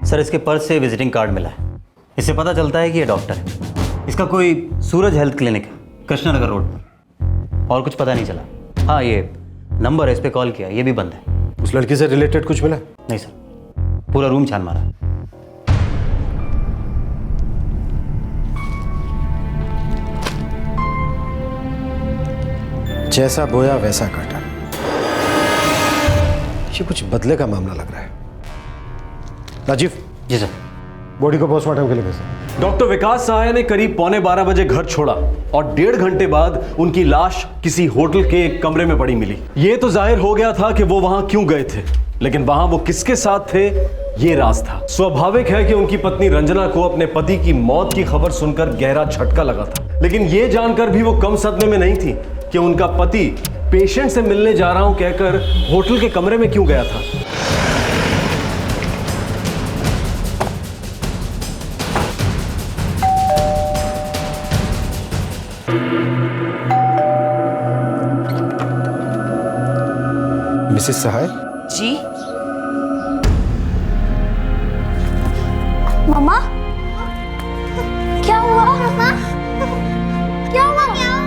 सर, इसके पर्स से विजिटिंग कार्ड मिला है। इससे पता चलता है कि ये डॉक्टर है। इसका कोई सूरज हेल्थ क्लिनिक है, कृष्णनगर रोड पर। और कुछ पता नहीं चला। हाँ, ये नंबर है, इस पर कॉल किया, ये भी बंद है। उस लड़की से रिलेटेड कुछ मिला? नहीं सर, पूरा रूम छान मारा। जैसा बोया वैसा काटा। ये कुछ बदले का मामला लग रहा है। राजीव। जी सर। बॉडी को पोस्टमार्टम के लिए भेजो। डॉक्टर विकास सहाय ने करीब 12:15 बजे घर छोड़ा और 1.5 घंटे बाद उनकी लाश किसी होटल के एक कमरे में पड़ी मिली। ये तो जाहिर हो गया था कि वो वहां क्यों गए थे, लेकिन वहां वो किसके साथ थे ये राज था। स्वाभाविक है कि उनकी पत्नी रंजना को अपने पति की मौत की खबर सुनकर गहरा झटका लगा था, लेकिन ये जानकर भी वो कम सदमे में नहीं थी कि उनका पति पेशेंट से मिलने जा रहा हूं कहकर होटल के कमरे में क्यों गया था। मिसेस सहाय। जी। मम्मा, क्या हुआ? मम्मा, क्या हुआ? क्या हुआ?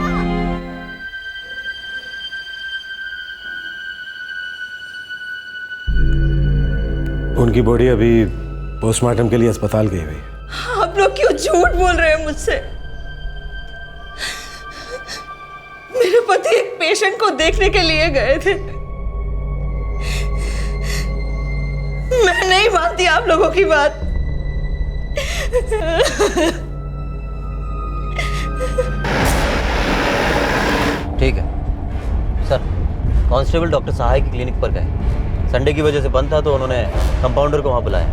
उनकी बॉडी अभी पोस्टमार्टम के लिए अस्पताल गई हुई है। आप लोग क्यों झूठ बोल रहे हैं मुझसे? मेरे पति एक पेशेंट को देखने के लिए गए थे। मैं नहीं मानती आप लोगों की बात। ठीक है सर, कांस्टेबल डॉक्टर सहाय की क्लिनिक पर गए। संडे की वजह से बंद था तो उन्होंने कंपाउंडर को वहां बुलाया।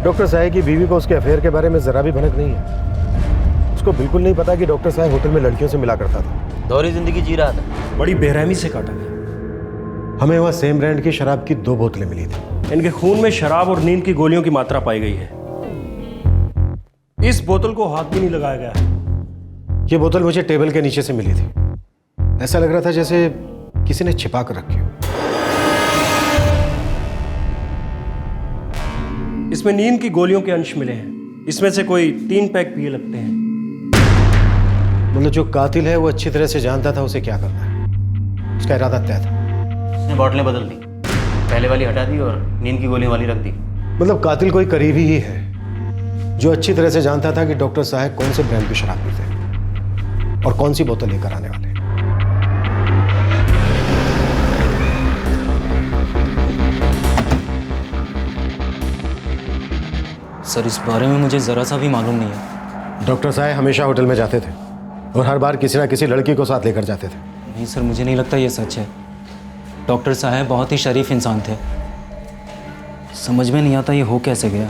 डॉक्टर साहब की बीवी को उसके अफेयर के बारे में जरा भी भनक नहीं है। उसको बिल्कुल नहीं पता कि डॉक्टर साहब होटल में लड़कियों से मिला करता था। दोहरी जिंदगी जी रहा था। बड़ी बेरहमी से काटा गया। हमें वहाँ सेम ब्रांड की शराब की 2 बोतलें मिली थी। इनके खून में शराब और नींद की गोलियों की मात्रा पाई गई है। इस बोतल को हाथ भी नहीं लगाया गया। ये बोतल मुझे टेबल के नीचे से मिली थी। ऐसा लग रहा था जैसे किसी ने छिपा कर रखी हो। इसमें नींद की गोलियों के अंश मिले हैं। इसमें से कोई 3 पैक पिए लगते हैं। मतलब जो कातिल है वो अच्छी तरह से जानता था उसे क्या करना है। उसका इरादा तय था। उसने बॉटलें बदल दी, पहले वाली हटा दी और नींद की गोली वाली रख दी। मतलब कातिल कोई करीबी ही है जो अच्छी तरह से जानता था कि डॉक्टर साहब कौन से ब्रांड की शराब पीते हैं और कौन सी बोतल लेकर आने वाले हैं। सर, इस बारे में मुझे ज़रा सा भी मालूम नहीं है। डॉक्टर साहब हमेशा होटल में जाते थे और हर बार किसी ना किसी लड़की को साथ लेकर जाते थे। नहीं सर, मुझे नहीं लगता ये सच है। डॉक्टर साहब बहुत ही शरीफ इंसान थे। समझ में नहीं आता ये हो कैसे गया।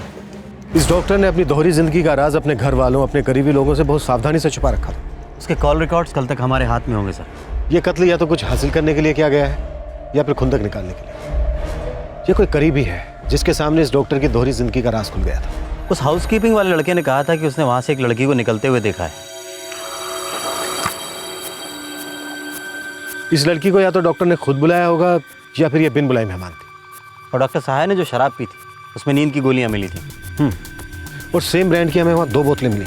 इस डॉक्टर ने अपनी दोहरी जिंदगी का राज अपने घर वालों, अपने करीबी लोगों से बहुत सावधानी से छुपा रखा था। उसके कॉल रिकॉर्ड्स कल तक हमारे हाथ में होंगे सर। ये कत्ल या तो कुछ हासिल करने के लिए किया गया है या फिर खुंदक निकालने के लिए। ये कोई करीबी है जिसके सामने इस डॉक्टर की दोहरी जिंदगी का राज खुल गया था। उस हाउसकीपिंग वाले लड़के ने कहा था कि उसने वहां से एक लड़की को निकलते हुए देखा है। इस लड़की को या तो डॉक्टर ने खुद बुलाया होगा या फिर ये बिन बुलाए मेहमान थी। और डॉक्टर साहब ने जो शराब पी थी उसमें नींद की गोलियां मिली थी। और सेम ब्रांड की हमें वहाँ 2 बोतलें मिली।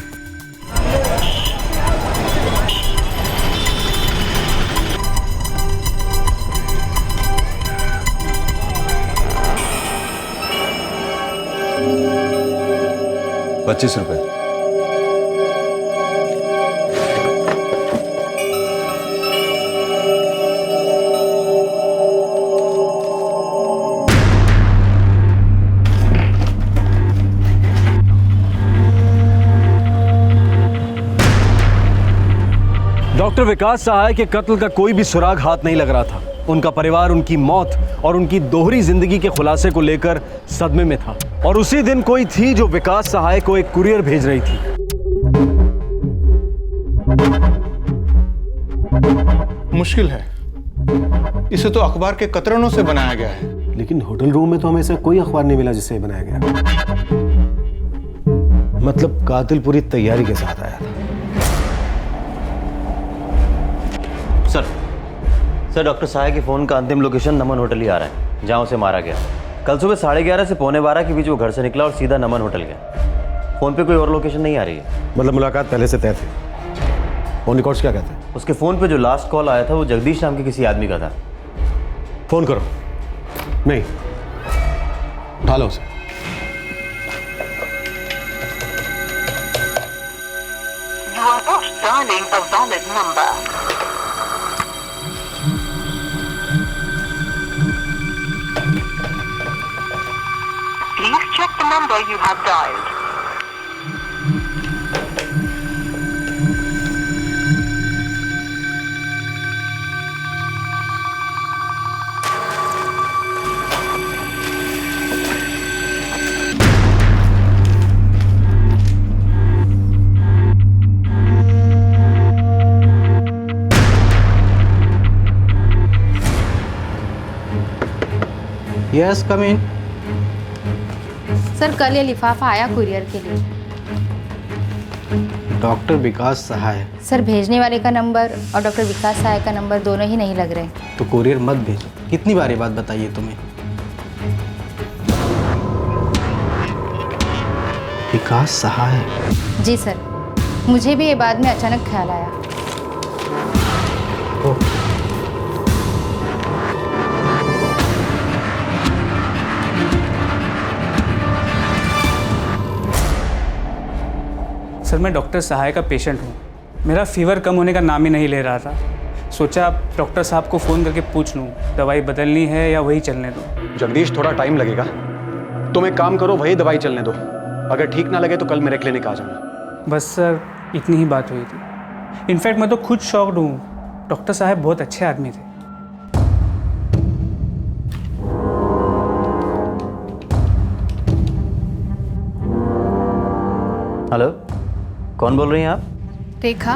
₹25। डॉक्टर विकास सहाय के कत्ल का कोई भी सुराग हाथ नहीं लग रहा था। उनका परिवार उनकी मौत और उनकी दोहरी जिंदगी के खुलासे को लेकर सदमे में था। और उसी दिन कोई थी जो विकास सहाय को एक कुरियर भेज रही थी। मुश्किल है, इसे तो अखबार के कतरनों से बनाया गया है। लेकिन होटल रूम में तो हमें ऐसा कोई अखबार नहीं मिला जिससे बनाया गया। मतलब कातिल पूरी तैयारी के साथ आया था। सर, डॉक्टर साहब के फ़ोन का अंतिम लोकेशन नमन होटल ही आ रहा है जहाँ उसे मारा गया। कल सुबह 11:30 से 11:45 के बीच वो घर से निकला और सीधा नमन होटल गया। फ़ोन पे कोई और लोकेशन नहीं आ रही है। मतलब मुलाकात पहले से तय थी। फोन रिकॉर्ड्स क्या कहते हैं? उसके फ़ोन पे जो लास्ट कॉल आया था वो जगदीश नाम के किसी आदमी का था। फ़ोन करो। नहीं, उठा लो उसे। You are not dialing a valid number. Please check the number you have dialed. Yes come in. Sir कल ये लिफाफा आया कुरियर के लिए। डॉक्टर विकास सहाय। सर भेजने वाले का नंबर और डॉक्टर विकास सहाय का नंबर दोनों ही नहीं लग रहे। तो कुरियर मत भेजो। कितनी बार ये बात बताइए तुम्हें? विकास सहाय। जी सर, मुझे भी ये बाद में अचानक ख्याल आया। सर मैं डॉक्टर सहाय का पेशेंट हूँ। मेरा फीवर कम होने का नाम ही नहीं ले रहा था। सोचा डॉक्टर साहब को फ़ोन करके पूछ लूँ दवाई बदलनी है या वही चलने दो। जगदीश थोड़ा टाइम लगेगा, तुम एक काम करो वही दवाई चलने दो। अगर ठीक ना लगे तो कल मेरे क्लिनिक आ जाना। बस सर इतनी ही बात हुई थी। इनफैक्ट मैं तो खुद शॉक्ड हूँ। डॉक्टर साहब बहुत अच्छे आदमी थे। हेलो, कौन बोल रही हैं आप? रेखा,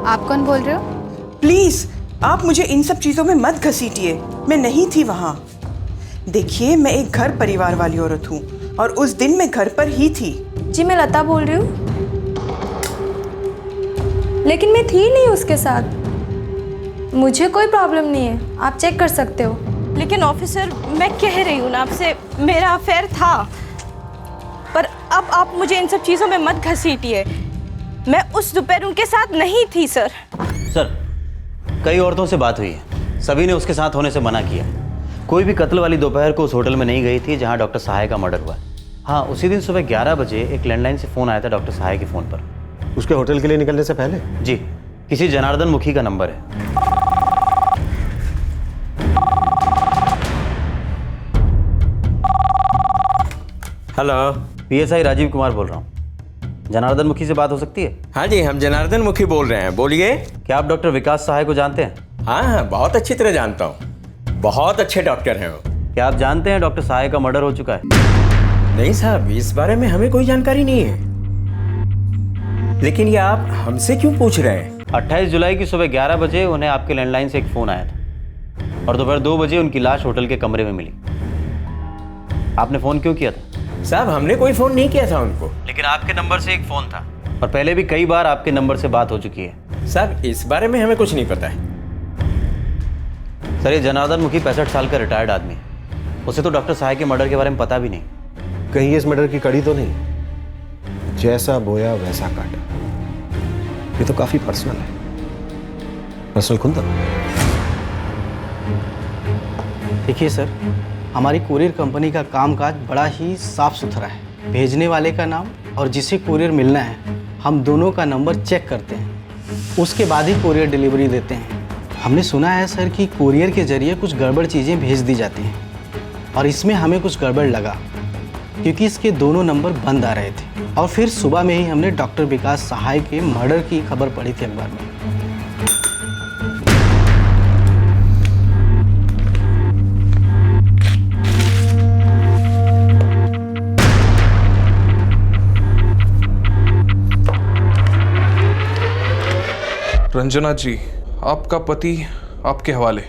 आप कौन बोल रहे हो? प्लीज आप मुझे इन सब चीजों में मत घसीटिए। मैं नहीं थी वहां। देखिए मैं एक घर परिवार वाली औरत हूँ और उस दिन मैं घर पर ही थी। जी मैं लता बोल रही हूँ, लेकिन मैं थी नहीं उसके साथ। मुझे कोई प्रॉब्लम नहीं है, आप चेक कर सकते हो। लेकिन ऑफिसर मैं कह रही हूँ ना आपसे, मेरा अफेयर था। पर अब आप मुझे इन सब चीज़ों में मत घसीटिए। मैं उस दोपहर उनके साथ नहीं थी सर। सर कई औरतों से बात हुई है, सभी ने उसके साथ होने से मना किया। कोई भी कत्ल वाली दोपहर को उस होटल में नहीं गई थी जहां डॉक्टर सहाय का मर्डर हुआ। हाँ, उसी दिन सुबह 11 बजे एक लैंडलाइन से फ़ोन आया था डॉक्टर सहाय के फ़ोन पर। उसके होटल के लिए निकलने से पहले? जी, किसी जनार्दन मुखी का नंबर है। हेलो, पीएसआई राजीव कुमार बोल रहा हूँ। जनार्दन मुखी से बात हो सकती है? हाँ जी, हम जनार्दन मुखी बोल रहे हैं, बोलिए। क्या आप डॉक्टर विकास सहाय को जानते हैं? हाँ हाँ, बहुत अच्छी तरह जानता हूँ। बहुत अच्छे डॉक्टर हैं वो। क्या आप जानते हैं डॉक्टर सहाय का मर्डर हो चुका है? नहीं साहब, इस बारे में हमें कोई जानकारी नहीं है। लेकिन ये आप हमसे क्यों पूछ रहे हैं? 28 जुलाई की सुबह 11 बजे उन्हें आपके लैंडलाइन से एक फ़ोन आया था और दोपहर 2 बजे उनकी लाश होटल के कमरे में मिली। आपने फ़ोन क्यों किया था? साहब हमने कोई फ़ोन नहीं किया था उनको। लेकिन आपके नंबर से एक फ़ोन था और पहले भी कई बार आपके नंबर से बात हो चुकी है। साहब इस बारे में हमें कुछ नहीं पता है। सर ये जनार्दन मुखी 65 साल का रिटायर्ड आदमी है। उसे तो डॉक्टर सहाय के मर्डर के बारे में पता भी नहीं। कहीं इस मर्डर की कड़ी तो नहीं? जैसा बोया वैसा काटा, ये तो काफी पर्सनल है। पर्सनल खुंदक। देखिए सर, हमारी कुरियर कंपनी का कामकाज बड़ा ही साफ सुथरा है। भेजने वाले का नाम और जिसे कुरियर मिलना है, हम दोनों का नंबर चेक करते हैं, उसके बाद ही कुरियर डिलीवरी देते हैं। हमने सुना है सर कि कुरियर के जरिए कुछ गड़बड़ चीज़ें भेज दी जाती हैं और इसमें हमें कुछ गड़बड़ लगा क्योंकि इसके दोनों नंबर बंद आ रहे थे। और फिर सुबह में ही हमने डॉक्टर विकास सहाय के मर्डर की खबर पढ़ी थी अखबार में। रंजना जी, आपका पति आपके हवाले।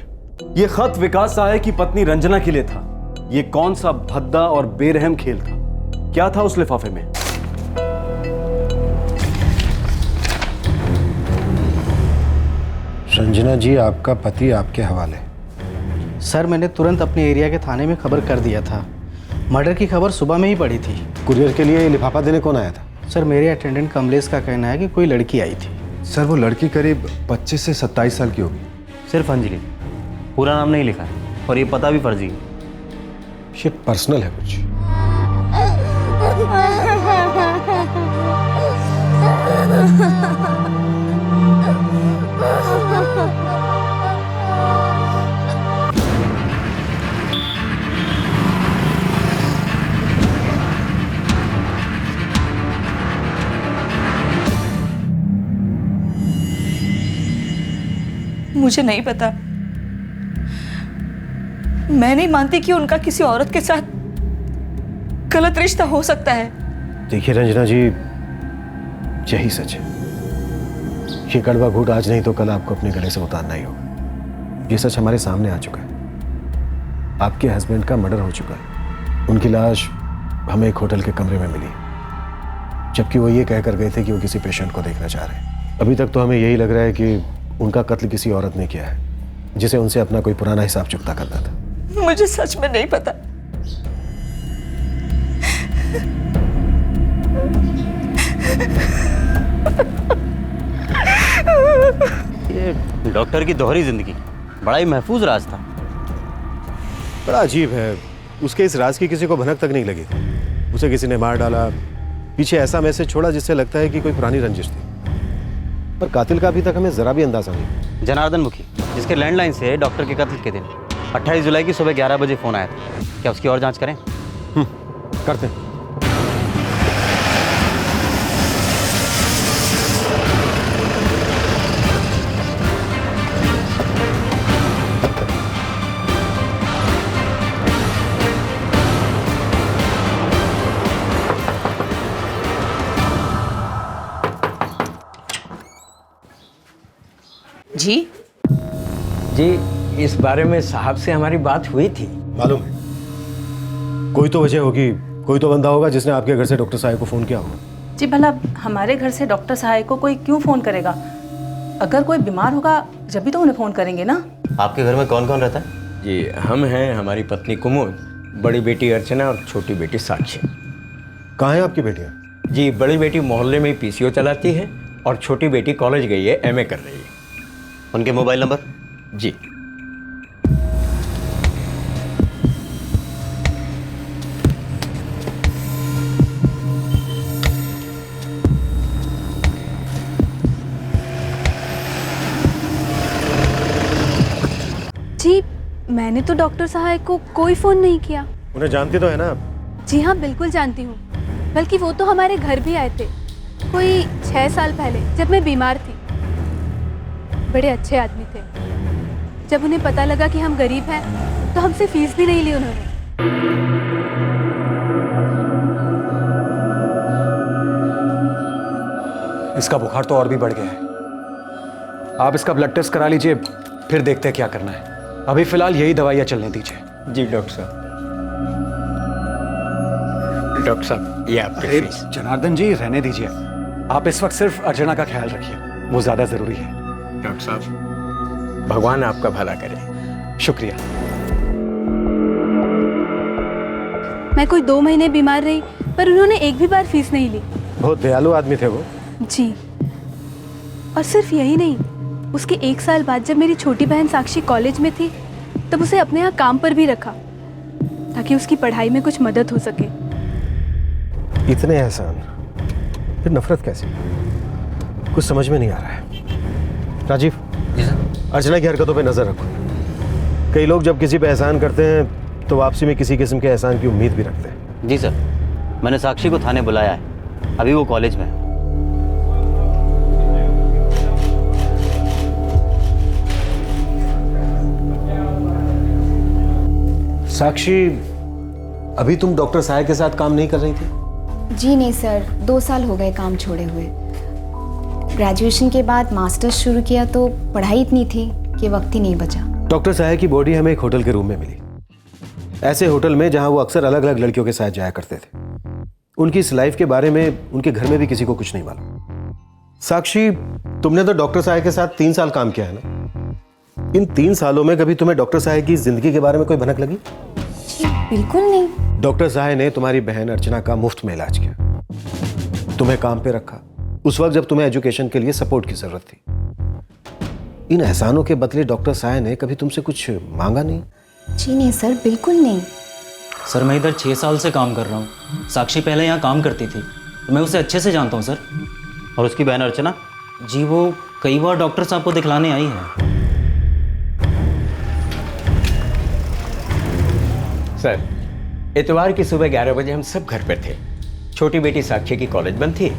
ये खत विकास सहाय की पत्नी रंजना के लिए था। ये कौन सा भद्दा और बेरहम खेल था? क्या था उस लिफाफे में? रंजना जी, आपका पति आपके हवाले। सर मैंने तुरंत अपने एरिया के थाने में खबर कर दिया था। मर्डर की खबर सुबह में ही पड़ी थी। कुरियर के लिए लिफाफा देने कौन आया था? सर मेरे अटेंडेंट कमलेश का कहना है कि कोई लड़की आई थी। सर वो लड़की करीब 25 से 27 साल की होगी। सिर्फ अंजलि, पूरा नाम नहीं लिखा है और ये पता भी फर्जी है। ये पर्सनल है कुछ। मुझे नहीं पता। मैं नहीं मानती कि उनका किसी औरत के साथ गलत रिश्ता हो सकता है। देखिए रंजना जी, यही सच है। ये कड़वा घूंट आज नहीं तो कल आपको अपने गले से उतारना ही होगा। ये सच हमारे सामने आ चुका है। आपके हस्बैंड का मर्डर हो चुका है। उनकी लाश हमें एक होटल के कमरे में मिली, जबकि वो ये कहकर गए थे कि वो किसी पेशेंट को देखना चाह रहे हैं। अभी तक तो हमें यही लग रहा है कि उनका कत्ल किसी औरत ने किया है, जिसे उनसे अपना कोई पुराना हिसाब चुकता करना था। मुझे सच में नहीं पता। ये डॉक्टर की दोहरी जिंदगी बड़ा ही महफूज राज था। बड़ा अजीब है, उसके इस राज की किसी को भनक तक नहीं लगी थी। उसे किसी ने मार डाला, पीछे ऐसा मैसेज छोड़ा जिससे लगता है कि कोई पुरानी रंजिश थी, पर कातिल का अभी तक हमें जरा भी अंदाजा नहीं। जनार्दन मुखी, जिसके लैंडलाइन से डॉक्टर के कत्ल के दिन 28 जुलाई की सुबह 11 बजे फोन आया था, क्या उसकी और जांच करें? करते हैं। जी जी, इस बारे में साहब से हमारी बात हुई थी। मालूम है, कोई तो वजह होगी, कोई तो बंदा होगा जिसने आपके घर से डॉक्टर साहब को फोन किया होगा। जी भला हमारे घर से डॉक्टर साहब को कोई क्यों फ़ोन करेगा? अगर कोई बीमार होगा जब भी तो उन्हें फ़ोन करेंगे ना। आपके घर में कौन कौन रहता है? जी, हम हैं, हमारी पत्नी कुमुद, बड़ी बेटी अर्चना और छोटी बेटी साक्षी। कहाँ है आपकी बेटियाँ? जी, बड़ी बेटी मोहल्ले में पीसीओ चलाती है और छोटी बेटी कॉलेज गई है, एमए कर रही है। उनके मोबाइल नंबर? जी, जी मैंने तो डॉक्टर साहब को कोई फ़ोन नहीं किया। उन्हें जानती तो है ना? जी हाँ, बिल्कुल जानती हूँ। बल्कि वो तो हमारे घर भी आए थे कोई 6 साल पहले, जब मैं बीमार थी। बड़े अच्छे आदमी थे। जब उन्हें पता लगा कि हम गरीब हैं तो हमसे फीस भी नहीं ली उन्होंने। इसका बुखार तो और भी बढ़ गया है। आप इसका ब्लड टेस्ट करा लीजिए, फिर देखते हैं क्या करना है। अभी फिलहाल यही दवाइयाँ चलने दीजिए। जी डॉक्टर साहब। डॉक्टर साहब, ये आपके फीस। जनार्दन जी, रहने दीजिए। आप इस वक्त सिर्फ अर्चना का ख्याल रखिए, वो ज़्यादा ज़रूरी है। डॉक्टर साहब, भगवान आपका भला करे। शुक्रिया। मैं कोई 2 महीने बीमार रही, पर उन्होंने एक भी बार फीस नहीं ली। बहुत दयालु आदमी थे वो। जी, और सिर्फ यही नहीं, उसके 1 साल बाद जब मेरी छोटी बहन साक्षी कॉलेज में थी, तब उसे अपने यहाँ काम पर भी रखा ताकि उसकी पढ़ाई में कुछ मदद हो सके। इतने एहसान, फिर नफरत कैसे? कुछ समझ में नहीं आ रहा है। राजीव, अर्चना की हरकतों पे नजर रखो। कई लोग जब किसी पे एहसान करते हैं तो वापसी में किसी किस्म के एहसान की उम्मीद भी रखते हैं। जी सर, मैंने साक्षी को थाने बुलाया है, अभी वो कॉलेज में है। साक्षी, अभी तुम डॉक्टर साहब के साथ काम नहीं कर रही थी? जी नहीं सर, 2 साल हो गए काम छोड़े हुए। ग्रेजुएशन के बाद मास्टर्स शुरू किया तो पढ़ाई इतनी थी कि वक्त ही नहीं बचा। डॉक्टर साहब की बॉडी हमें एक होटल के रूम में मिली, ऐसे होटल में जहां वो अक्सर अलग अलग लड़कियों के साथ जाया करते थे। उनकी इस लाइफ के बारे में उनके घर में भी किसी को कुछ नहीं मालूम। साक्षी, तुमने तो डॉक्टर साहब के साथ 3 साल काम किया है ना? इन 3 सालों में कभी तुम्हें डॉक्टर साहब की जिंदगी के बारे में कोई भनक लगी? बिल्कुल नहीं। डॉक्टर साहब ने तुम्हारी बहन अर्चना का मुफ्त में इलाज किया, तुम्हें काम पे रखा उस वक्त जब तुम्हें एजुकेशन के लिए सपोर्ट की जरूरत थी। इन एहसानों के बदले डॉक्टर साहब ने कभी तुमसे कुछ मांगा नहीं? जी नहीं सर, बिल्कुल नहीं। सर, मैं इधर 6 साल से काम कर रहा हूँ। साक्षी पहले यहाँ काम करती थी, मैं उसे अच्छे से जानता हूँ सर। और उसकी बहन अर्चना? जी, वो कई बार डॉक्टर साहब को दिखलाने आई है। सर, इतवार की सुबह 11 बजे हम सब घर पर थे। छोटी बेटी साक्षी की कॉलेज बंद थी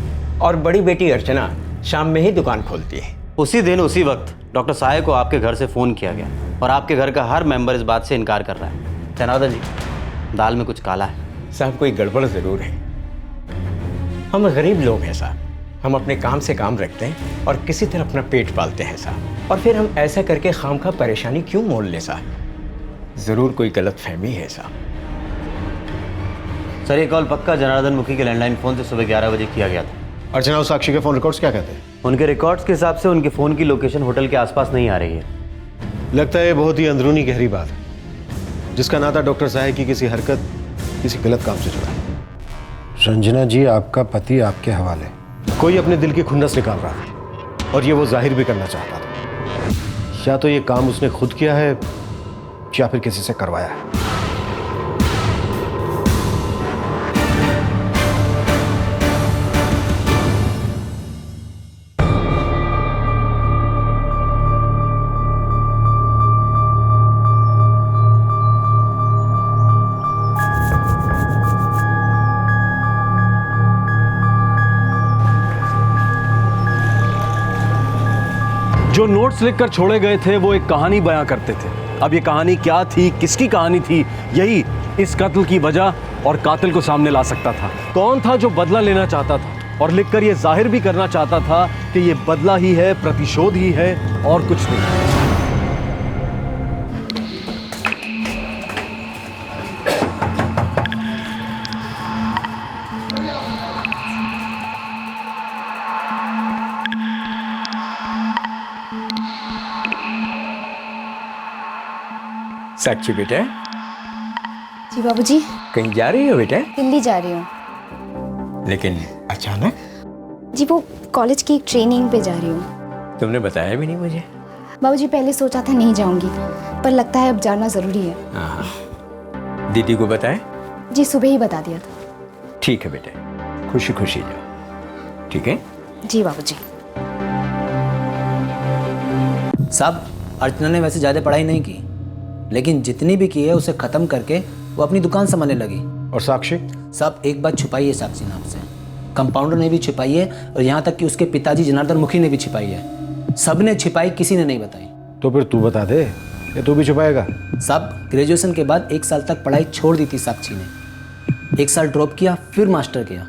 और बड़ी बेटी अर्चना शाम में ही दुकान खोलती है। उसी दिन उसी वक्त डॉक्टर साहब को आपके घर से फ़ोन किया गया और आपके घर का हर मेंबर इस बात से इनकार कर रहा है। जनार्दन जी, दाल में कुछ काला है। साहब, कोई गड़बड़ ज़रूर है। हम गरीब लोग हैं साहब, हम अपने काम से काम रखते हैं और किसी तरह अपना पेट पालते हैं साहब, और फिर हम ऐसा करके खामखा परेशानी क्यों मोल लें साहब? जरूर कोई गलत फहमी है साहब। सर ये कॉल पक्का जनार्दन मुखी के लैंडलाइन फ़ोन से सुबह 11 बजे किया गया था। अर्चना और साक्षी के फ़ोन रिकॉर्ड्स क्या कहते हैं? उनके रिकॉर्ड्स के हिसाब से उनके फ़ोन की लोकेशन होटल के आसपास नहीं आ रही है। लगता है ये बहुत ही अंदरूनी गहरी बात है, जिसका नाता डॉक्टर साहब की किसी हरकत, किसी गलत काम से जुड़ा है। रंजना जी, आपका पति आपके हवाले। कोई अपने दिल की खुन्नस निकाल रहा था और ये वो जाहिर भी करना चाहता था। या तो ये काम उसने खुद किया है या फिर किसी से करवाया है। जो नोट्स लिखकर छोड़े गए थे वो एक कहानी बयां करते थे। अब ये कहानी क्या थी, किसकी कहानी थी, यही इस कत्ल की वजह और कातिल को सामने ला सकता था। कौन था जो बदला लेना चाहता था और लिखकर ये जाहिर भी करना चाहता था कि ये बदला ही है, प्रतिशोध ही है और कुछ नहीं। साक्षी बेटा, जी बाबूजी। कहीं जा रही हो बेटा? दिल्ली जा रही हूँ। लेकिन अचानक? जी वो कॉलेज की एक ट्रेनिंग पे जा रही हूँ। तुमने बताया भी नहीं मुझे। बाबूजी पहले सोचा था नहीं जाऊंगी, पर लगता है अब जाना जरूरी है। हाँ, दीदी को बताए? जी सुबह ही बता दिया था। ठीक है बेटे, खुशी खुशी जाओ, ठीक है? जी बाबूजी। साहब, अर्चना ने वैसे ज़्यादा पढ़ाई नहीं की, लेकिन जितनी भी की है उसे ख़त्म करके वो अपनी दुकान संभालने लगी। और साक्षी? साहब एक बात छुपाई है साक्षी नाम से, कंपाउंडर ने भी छिपाई है और यहाँ तक कि उसके पिताजी जनार्दन मुखी ने भी छिपाई है। सब ने छिपाई, किसी ने नहीं बताई। तो फिर तू बता दे, ये तू भी छुपाएगा? साहब ग्रेजुएशन के बाद 1 साल तक पढ़ाई छोड़ दी थी साक्षी ने। 1 साल ड्रॉप किया, फिर मास्टर किया।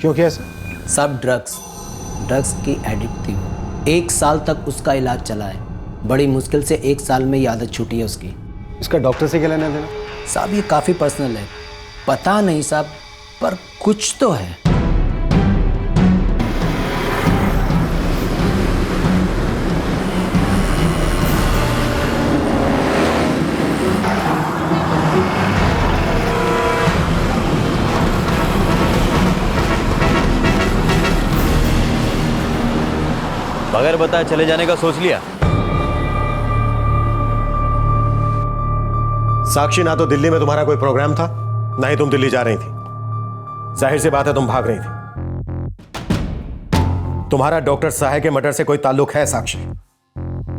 क्यों किया ऐसा? साहब ड्रग्स की एडिक्ट थी वो। 1 साल तक उसका इलाज चला है। बड़ी मुश्किल से 1 साल में ये आदत छूटी है उसकी। इसका डॉक्टर से क्या लेना देना? साहब ये काफ़ी पर्सनल है, पता नहीं साहब, पर कुछ तो है। बगैर बताए चले जाने का सोच लिया? साक्षी, ना तो दिल्ली में तुम्हारा कोई प्रोग्राम था, ना ही तुम दिल्ली जा रही थी। जाहिर सी बात है तुम भाग रही थी। तुम्हारा डॉक्टर साहे के मर्डर से कोई ताल्लुक है साक्षी?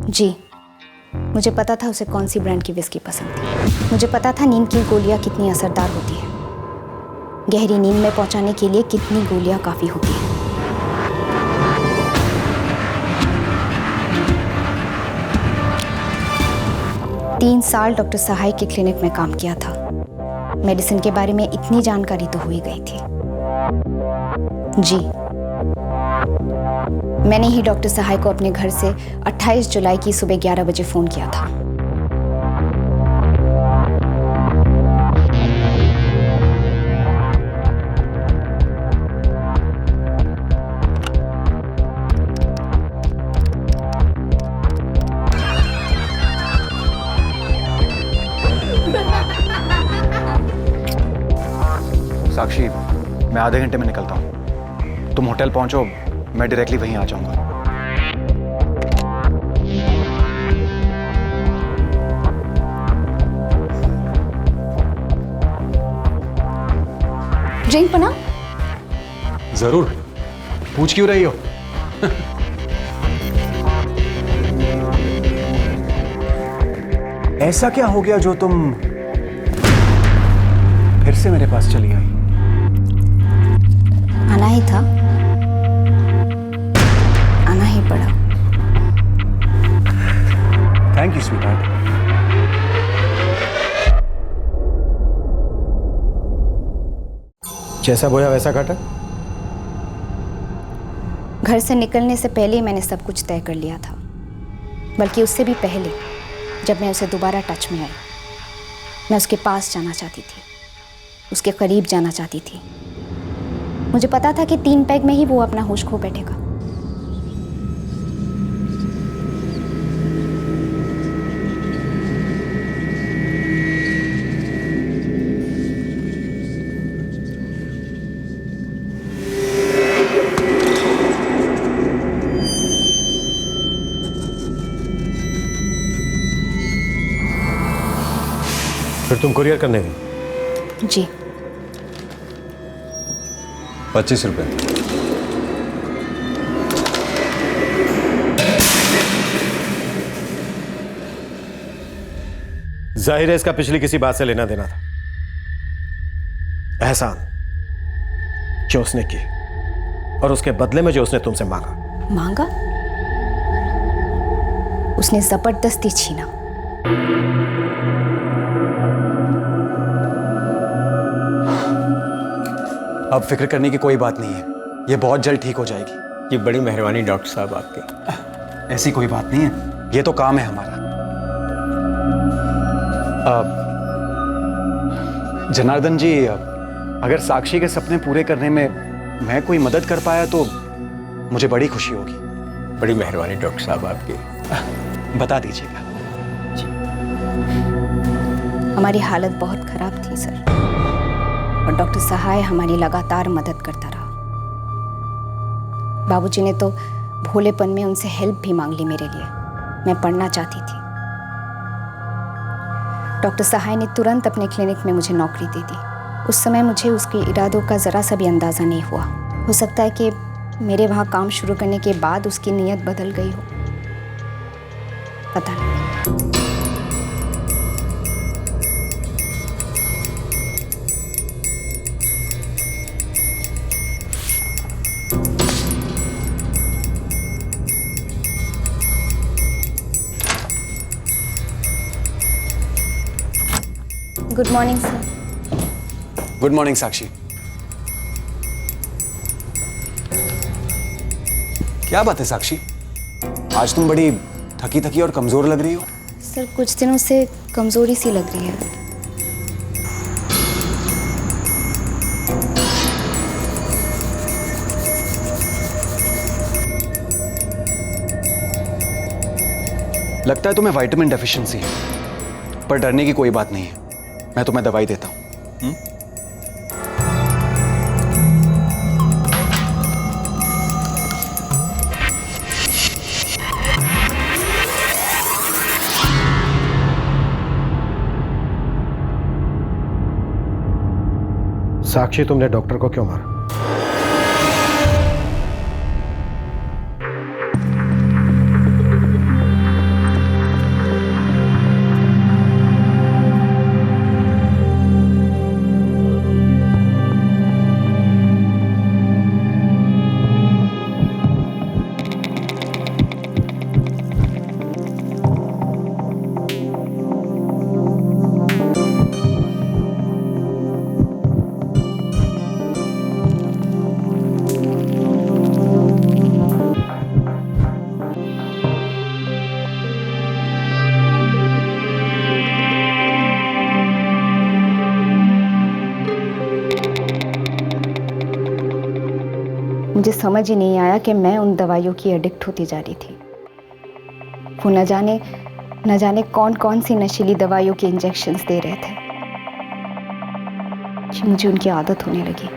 जी मुझे पता था उसे कौन सी ब्रांड की विस्की पसंद थी। मुझे पता था नींद की गोलियां कितनी असरदार होती है, गहरी नींद में पहुंचाने के लिए कितनी गोलियां काफी होती है। तीन साल डॉक्टर सहाय के क्लिनिक में काम किया था। मेडिसिन के बारे में इतनी जानकारी तो हो ही गई थी। जी मैंने ही डॉक्टर सहाय को अपने घर से 28 जुलाई की सुबह 11 बजे फोन किया था। साक्षी, मैं आधे घंटे में निकलता हूँ। तुम होटल पहुंचो, मैं डायरेक्टली वहीं आ जाऊंगा। ड्रिंक बना? जरूर, पूछ क्यों रही हो? ऐसा क्या हो गया जो तुम फिर से मेरे पास चली आई? आना ही था, आना ही पड़ा। Thank you sweetheart. जैसा बोया वैसा काटा? घर से निकलने से पहले ही मैंने सब कुछ तय कर लिया था, बल्कि उससे भी पहले, जब मैं उसे दोबारा टच में आई। मैं उसके पास जाना चाहती थी, उसके करीब जाना चाहती थी। मुझे पता था कि 3 पैग में ही वो अपना होश खो बैठेगा। फिर तुम कुरियर करने गई? जी। 25 रुपए। जाहिर है इसका पिछली किसी बात से लेना देना था। एहसान जो उसने की और उसके बदले में जो उसने तुमसे मांगा। मांगा? उसने जबरदस्ती छीना। अब फिक्र करने की कोई बात नहीं है, ये बहुत जल्द ठीक हो जाएगी। ये बड़ी मेहरबानी डॉक्टर साहब आपकी। ऐसी कोई बात नहीं है, ये तो काम है हमारा। जनार्दन जी, अगर साक्षी के सपने पूरे करने में मैं कोई मदद कर पाया तो मुझे बड़ी खुशी होगी। बड़ी मेहरबानी डॉक्टर साहब आपकी। बता दीजिएगा। हमारी हालत बहुत खराब थी सर, और डॉक्टर सहाय हमारी लगातार मदद करता रहा। बाबूजी ने तो भोलेपन में उनसे हेल्प भी मांग ली मेरे लिए। मैं पढ़ना चाहती थी। डॉक्टर सहाय ने तुरंत अपने क्लिनिक में मुझे नौकरी दे दी। उस समय मुझे उसके इरादों का ज़रा सा भी अंदाज़ा नहीं हुआ। हो सकता है कि मेरे वहाँ काम शुरू करने के बाद उसकी नीयत बदल गई हो, पता नहीं। Good morning sir. Good morning Sakshi. क्या बात है साक्षी, आज तुम बड़ी थकी थकी और कमजोर लग रही हो। सर कुछ दिनों से कमजोरी सी लग रही है। लगता है तुम्हें विटामिन डेफिशिएंसी है, पर डरने की कोई बात नहीं है, मैं तुम्हें दवाई देता हूं। साक्षी, तुमने डॉक्टर को क्यों मारा? मुझे समझ ही नहीं आया कि मैं उन दवाइयों की एडिक्ट होती जा रही थी। वो न जाने कौन कौन सी नशीली दवाइयों के इंजेक्शंस दे रहे थे कि मुझे उनकी आदत होने लगी।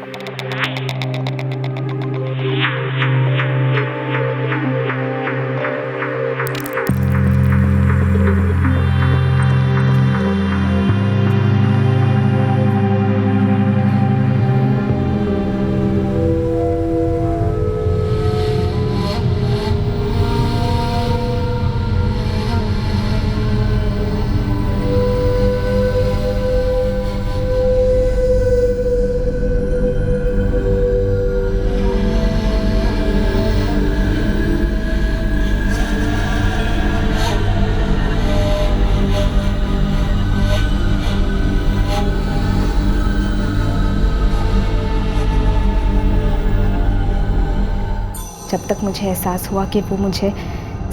जब तक मुझे एहसास हुआ कि वो मुझे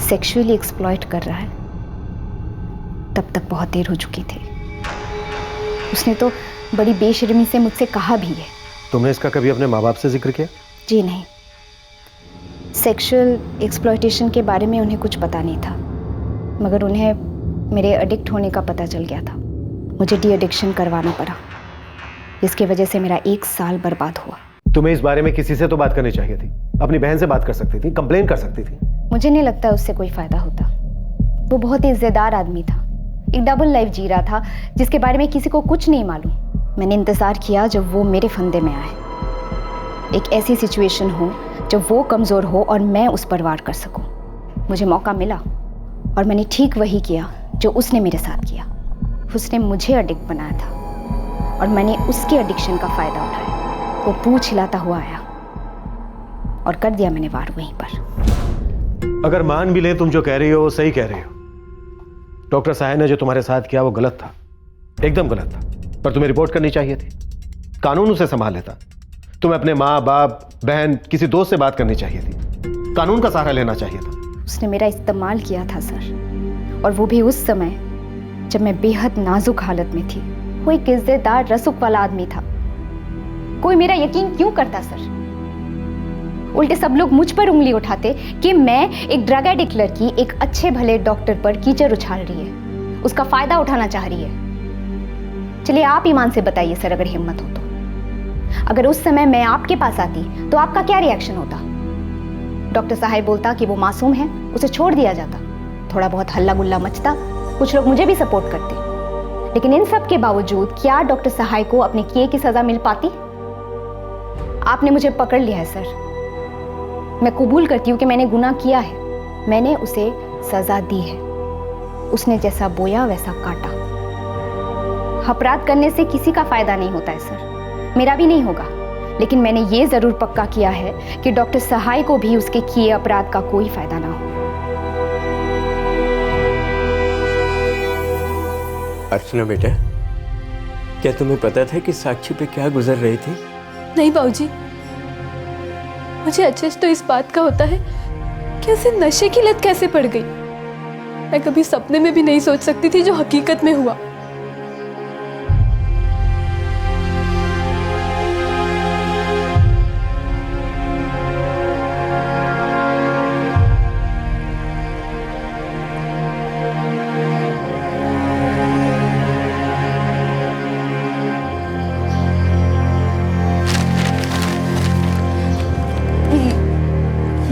सेक्सुअली एक्सप्लॉइट कर रहा है, तब तक बहुत देर हो चुकी थी। उसने तो बड़ी बेशर्मी से मुझसे कहा भी है। तुमने इसका कभी अपने माँ बाप से जिक्र किया? जी नहीं, सेक्सुअल एक्सप्लॉयटेशन के बारे में उन्हें कुछ पता नहीं था, मगर उन्हें मेरे एडिक्ट होने का पता चल गया था। मुझे डी एडिक्शन करवाना पड़ा, जिसकी वजह से मेरा 1 साल बर्बाद हुआ। तुम्हें इस बारे में किसी से तो बात करनी चाहिए थी, अपनी बहन से बात कर सकती थी, कंप्लेन कर सकती थी। मुझे नहीं लगता उससे कोई फायदा होता। वो बहुत ही इज्जतदार आदमी था, एक डबल लाइफ जी रहा था जिसके बारे में किसी को कुछ नहीं मालूम। मैंने इंतज़ार किया जब वो मेरे फंदे में आए, एक ऐसी सिचुएशन हो जब वो कमज़ोर हो और मैं उस पर वार कर सकूं। मुझे मौका मिला और मैंने ठीक वही किया जो उसने मेरे साथ किया। उसने मुझे एडिक्ट बनाया था और मैंने उसके एडिक्शन का फ़ायदा उठाया। वो पूंछ हिलाता हुआ आया और कर दिया मैंने वार वहीं पर। अगर मान भी ले तुम जो कह रही हो वो सही कह रही हो। डॉक्टर साहब ने जो तुम्हारे साथ किया वो गलत था, एकदम गलत था, पर तुम्हें रिपोर्ट करनी चाहिए थी। कानून उसे संभाल लेता। तुम्हें अपने माँ बाप बहन किसी दोस्त से बात करनी चाहिए थी, कानून का सहारा लेना चाहिए था। उसने मेरा इस्तेमाल किया था सर, और वो भी उस समय जब मैं बेहद नाजुक हालत में थी। वो एक इज्जतदार रसूख वाला आदमी था। कोई मेरा यकीन क्यों करता सर? उल्टे सब लोग मुझ पर उंगली उठाते कि मैं एक ड्रग एडिक्ट लड़की एक अच्छे भले डॉक्टर पर कीचड़ उछाल रही है, उसका फायदा उठाना चाह रही है। चलिए आप ईमान से बताइए सर, अगर हिम्मत हो तो, अगर उस समय मैं आपके पास आती तो आपका क्या रिएक्शन होता? डॉक्टर साहब बोलता कि वो मासूम है, उसे छोड़ दिया जाता, थोड़ा बहुत हल्ला गुल्ला मचता, कुछ लोग मुझे भी सपोर्ट करते। लेकिन इन सब के बावजूद क्या डॉक्टर सहाय को अपने किए की सजा मिल पाती? आपने मुझे पकड़ लिया है सर, मैं कबूल करती हूँ कि मैंने गुनाह किया है। मैंने उसे सजा दी है, उसने जैसा बोया वैसा काटा। अपराध करने से किसी का फायदा नहीं होता है सर, मेरा भी नहीं होगा, लेकिन मैंने ये जरूर पक्का किया है कि डॉक्टर सहाय को भी उसके किए अपराध का कोई फायदा ना हो। अर्चना बेटा, क्या तुम्हें पता था कि साक्षी पे क्या गुजर रही थी? नहीं बाबूजी, मुझे अचेत तो इस बात का होता है कि उसे नशे की लत कैसे पड़ गई। मैं कभी सपने में भी नहीं सोच सकती थी जो हकीकत में हुआ।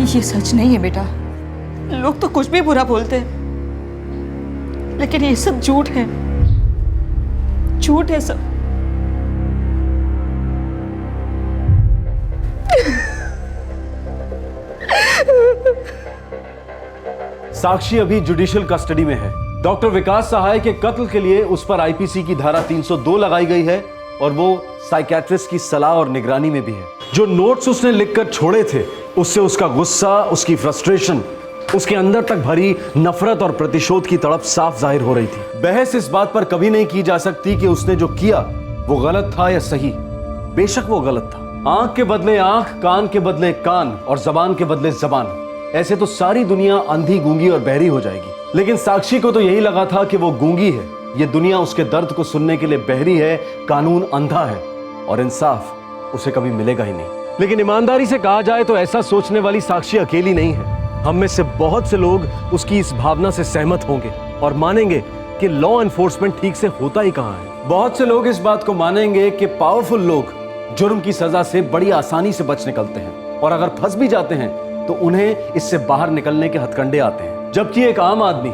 ये सच नहीं है बेटा, लोग तो कुछ भी बुरा बोलते हैं, लेकिन ये सब झूठ है, झूठ है सब। साक्षी अभी जुडिशियल कस्टडी में है। डॉक्टर विकास सहाय के कत्ल के लिए उस पर आईपीसी की धारा 302 लगाई गई है और वो साइकियाट्रिस्ट की सलाह और निगरानी में भी है। जो नोट्स उसने लिखकर छोड़े थे उससे उसका गुस्सा, उसकी फ्रस्ट्रेशन, उसके अंदर तक भरी नफरत और प्रतिशोध की तड़प साफ जाहिर हो रही थी। बहस इस बात पर कभी नहीं की जा सकती कि उसने जो किया वो गलत था या सही। बेशक वो गलत था। आंख के बदले आंख, कान के बदले कान और जबान के बदले जबान, ऐसे तो सारी दुनिया अंधी, गूंगी और बहरी हो जाएगी। लेकिन साक्षी को तो यही लगा था कि वो गूंगी है, ये दुनिया उसके दर्द को सुनने के लिए बहरी है, कानून अंधा है और इंसाफ उसे कभी मिलेगा ही नहीं। लेकिन ईमानदारी से कहा जाए तो ऐसा सोचने वाली साक्षी अकेली नहीं है। हम में से बहुत से लोग उसकी इस भावना से सहमत होंगे और मानेंगे कि लॉ एनफोर्समेंट ठीक से होता ही कहां है। बहुत से लोग इस बात को मानेंगे कि पावरफुल लोग जुर्म की सजा से बड़ी आसानी से बच निकलते हैं और अगर फंस भी जाते हैं तो उन्हें इससे बाहर निकलने के हथकंडे आते हैं। जबकि एक आम आदमी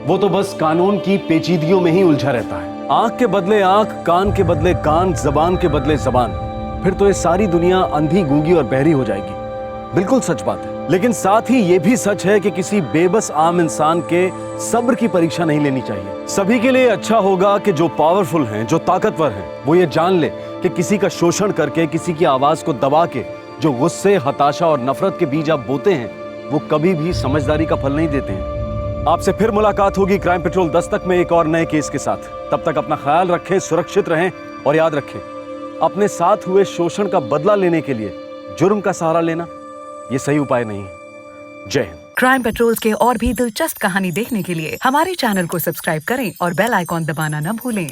वो तो बस कानून की पेचीदगियों में ही उलझा रहता है। आंख के बदले आंख, कान के बदले कान, जबान के बदले जबान, फिर तो ये सारी दुनिया अंधी, गूंगी और बहरी हो जाएगी। बिल्कुल सच बात है। लेकिन साथ ही ये भी सच है कि किसी बेबस आम इंसान के सब्र की परीक्षा नहीं लेनी चाहिए। सभी के लिए अच्छा होगा कि जो पावरफुल हैं, जो ताकतवर हैं, वो ये जान ले कि किसी का शोषण करके, किसी की आवाज को दबा के जो गुस्से, हताशा और नफरत के बीज आप बोते हैं वो कभी भी समझदारी का फल नहीं देते हैं। आपसे फिर मुलाकात होगी क्राइम पेट्रोल दस्तक में एक और नए केस के साथ। तब तक अपना ख्याल रखें, सुरक्षित रहें और याद रखें, अपने साथ हुए शोषण का बदला लेने के लिए जुर्म का सहारा लेना ये सही उपाय नहीं है। जय हिंद। क्राइम पेट्रोल के और भी दिलचस्प कहानी देखने के लिए हमारे चैनल को सब्सक्राइब करें और बेल आइकॉन दबाना न भूलें।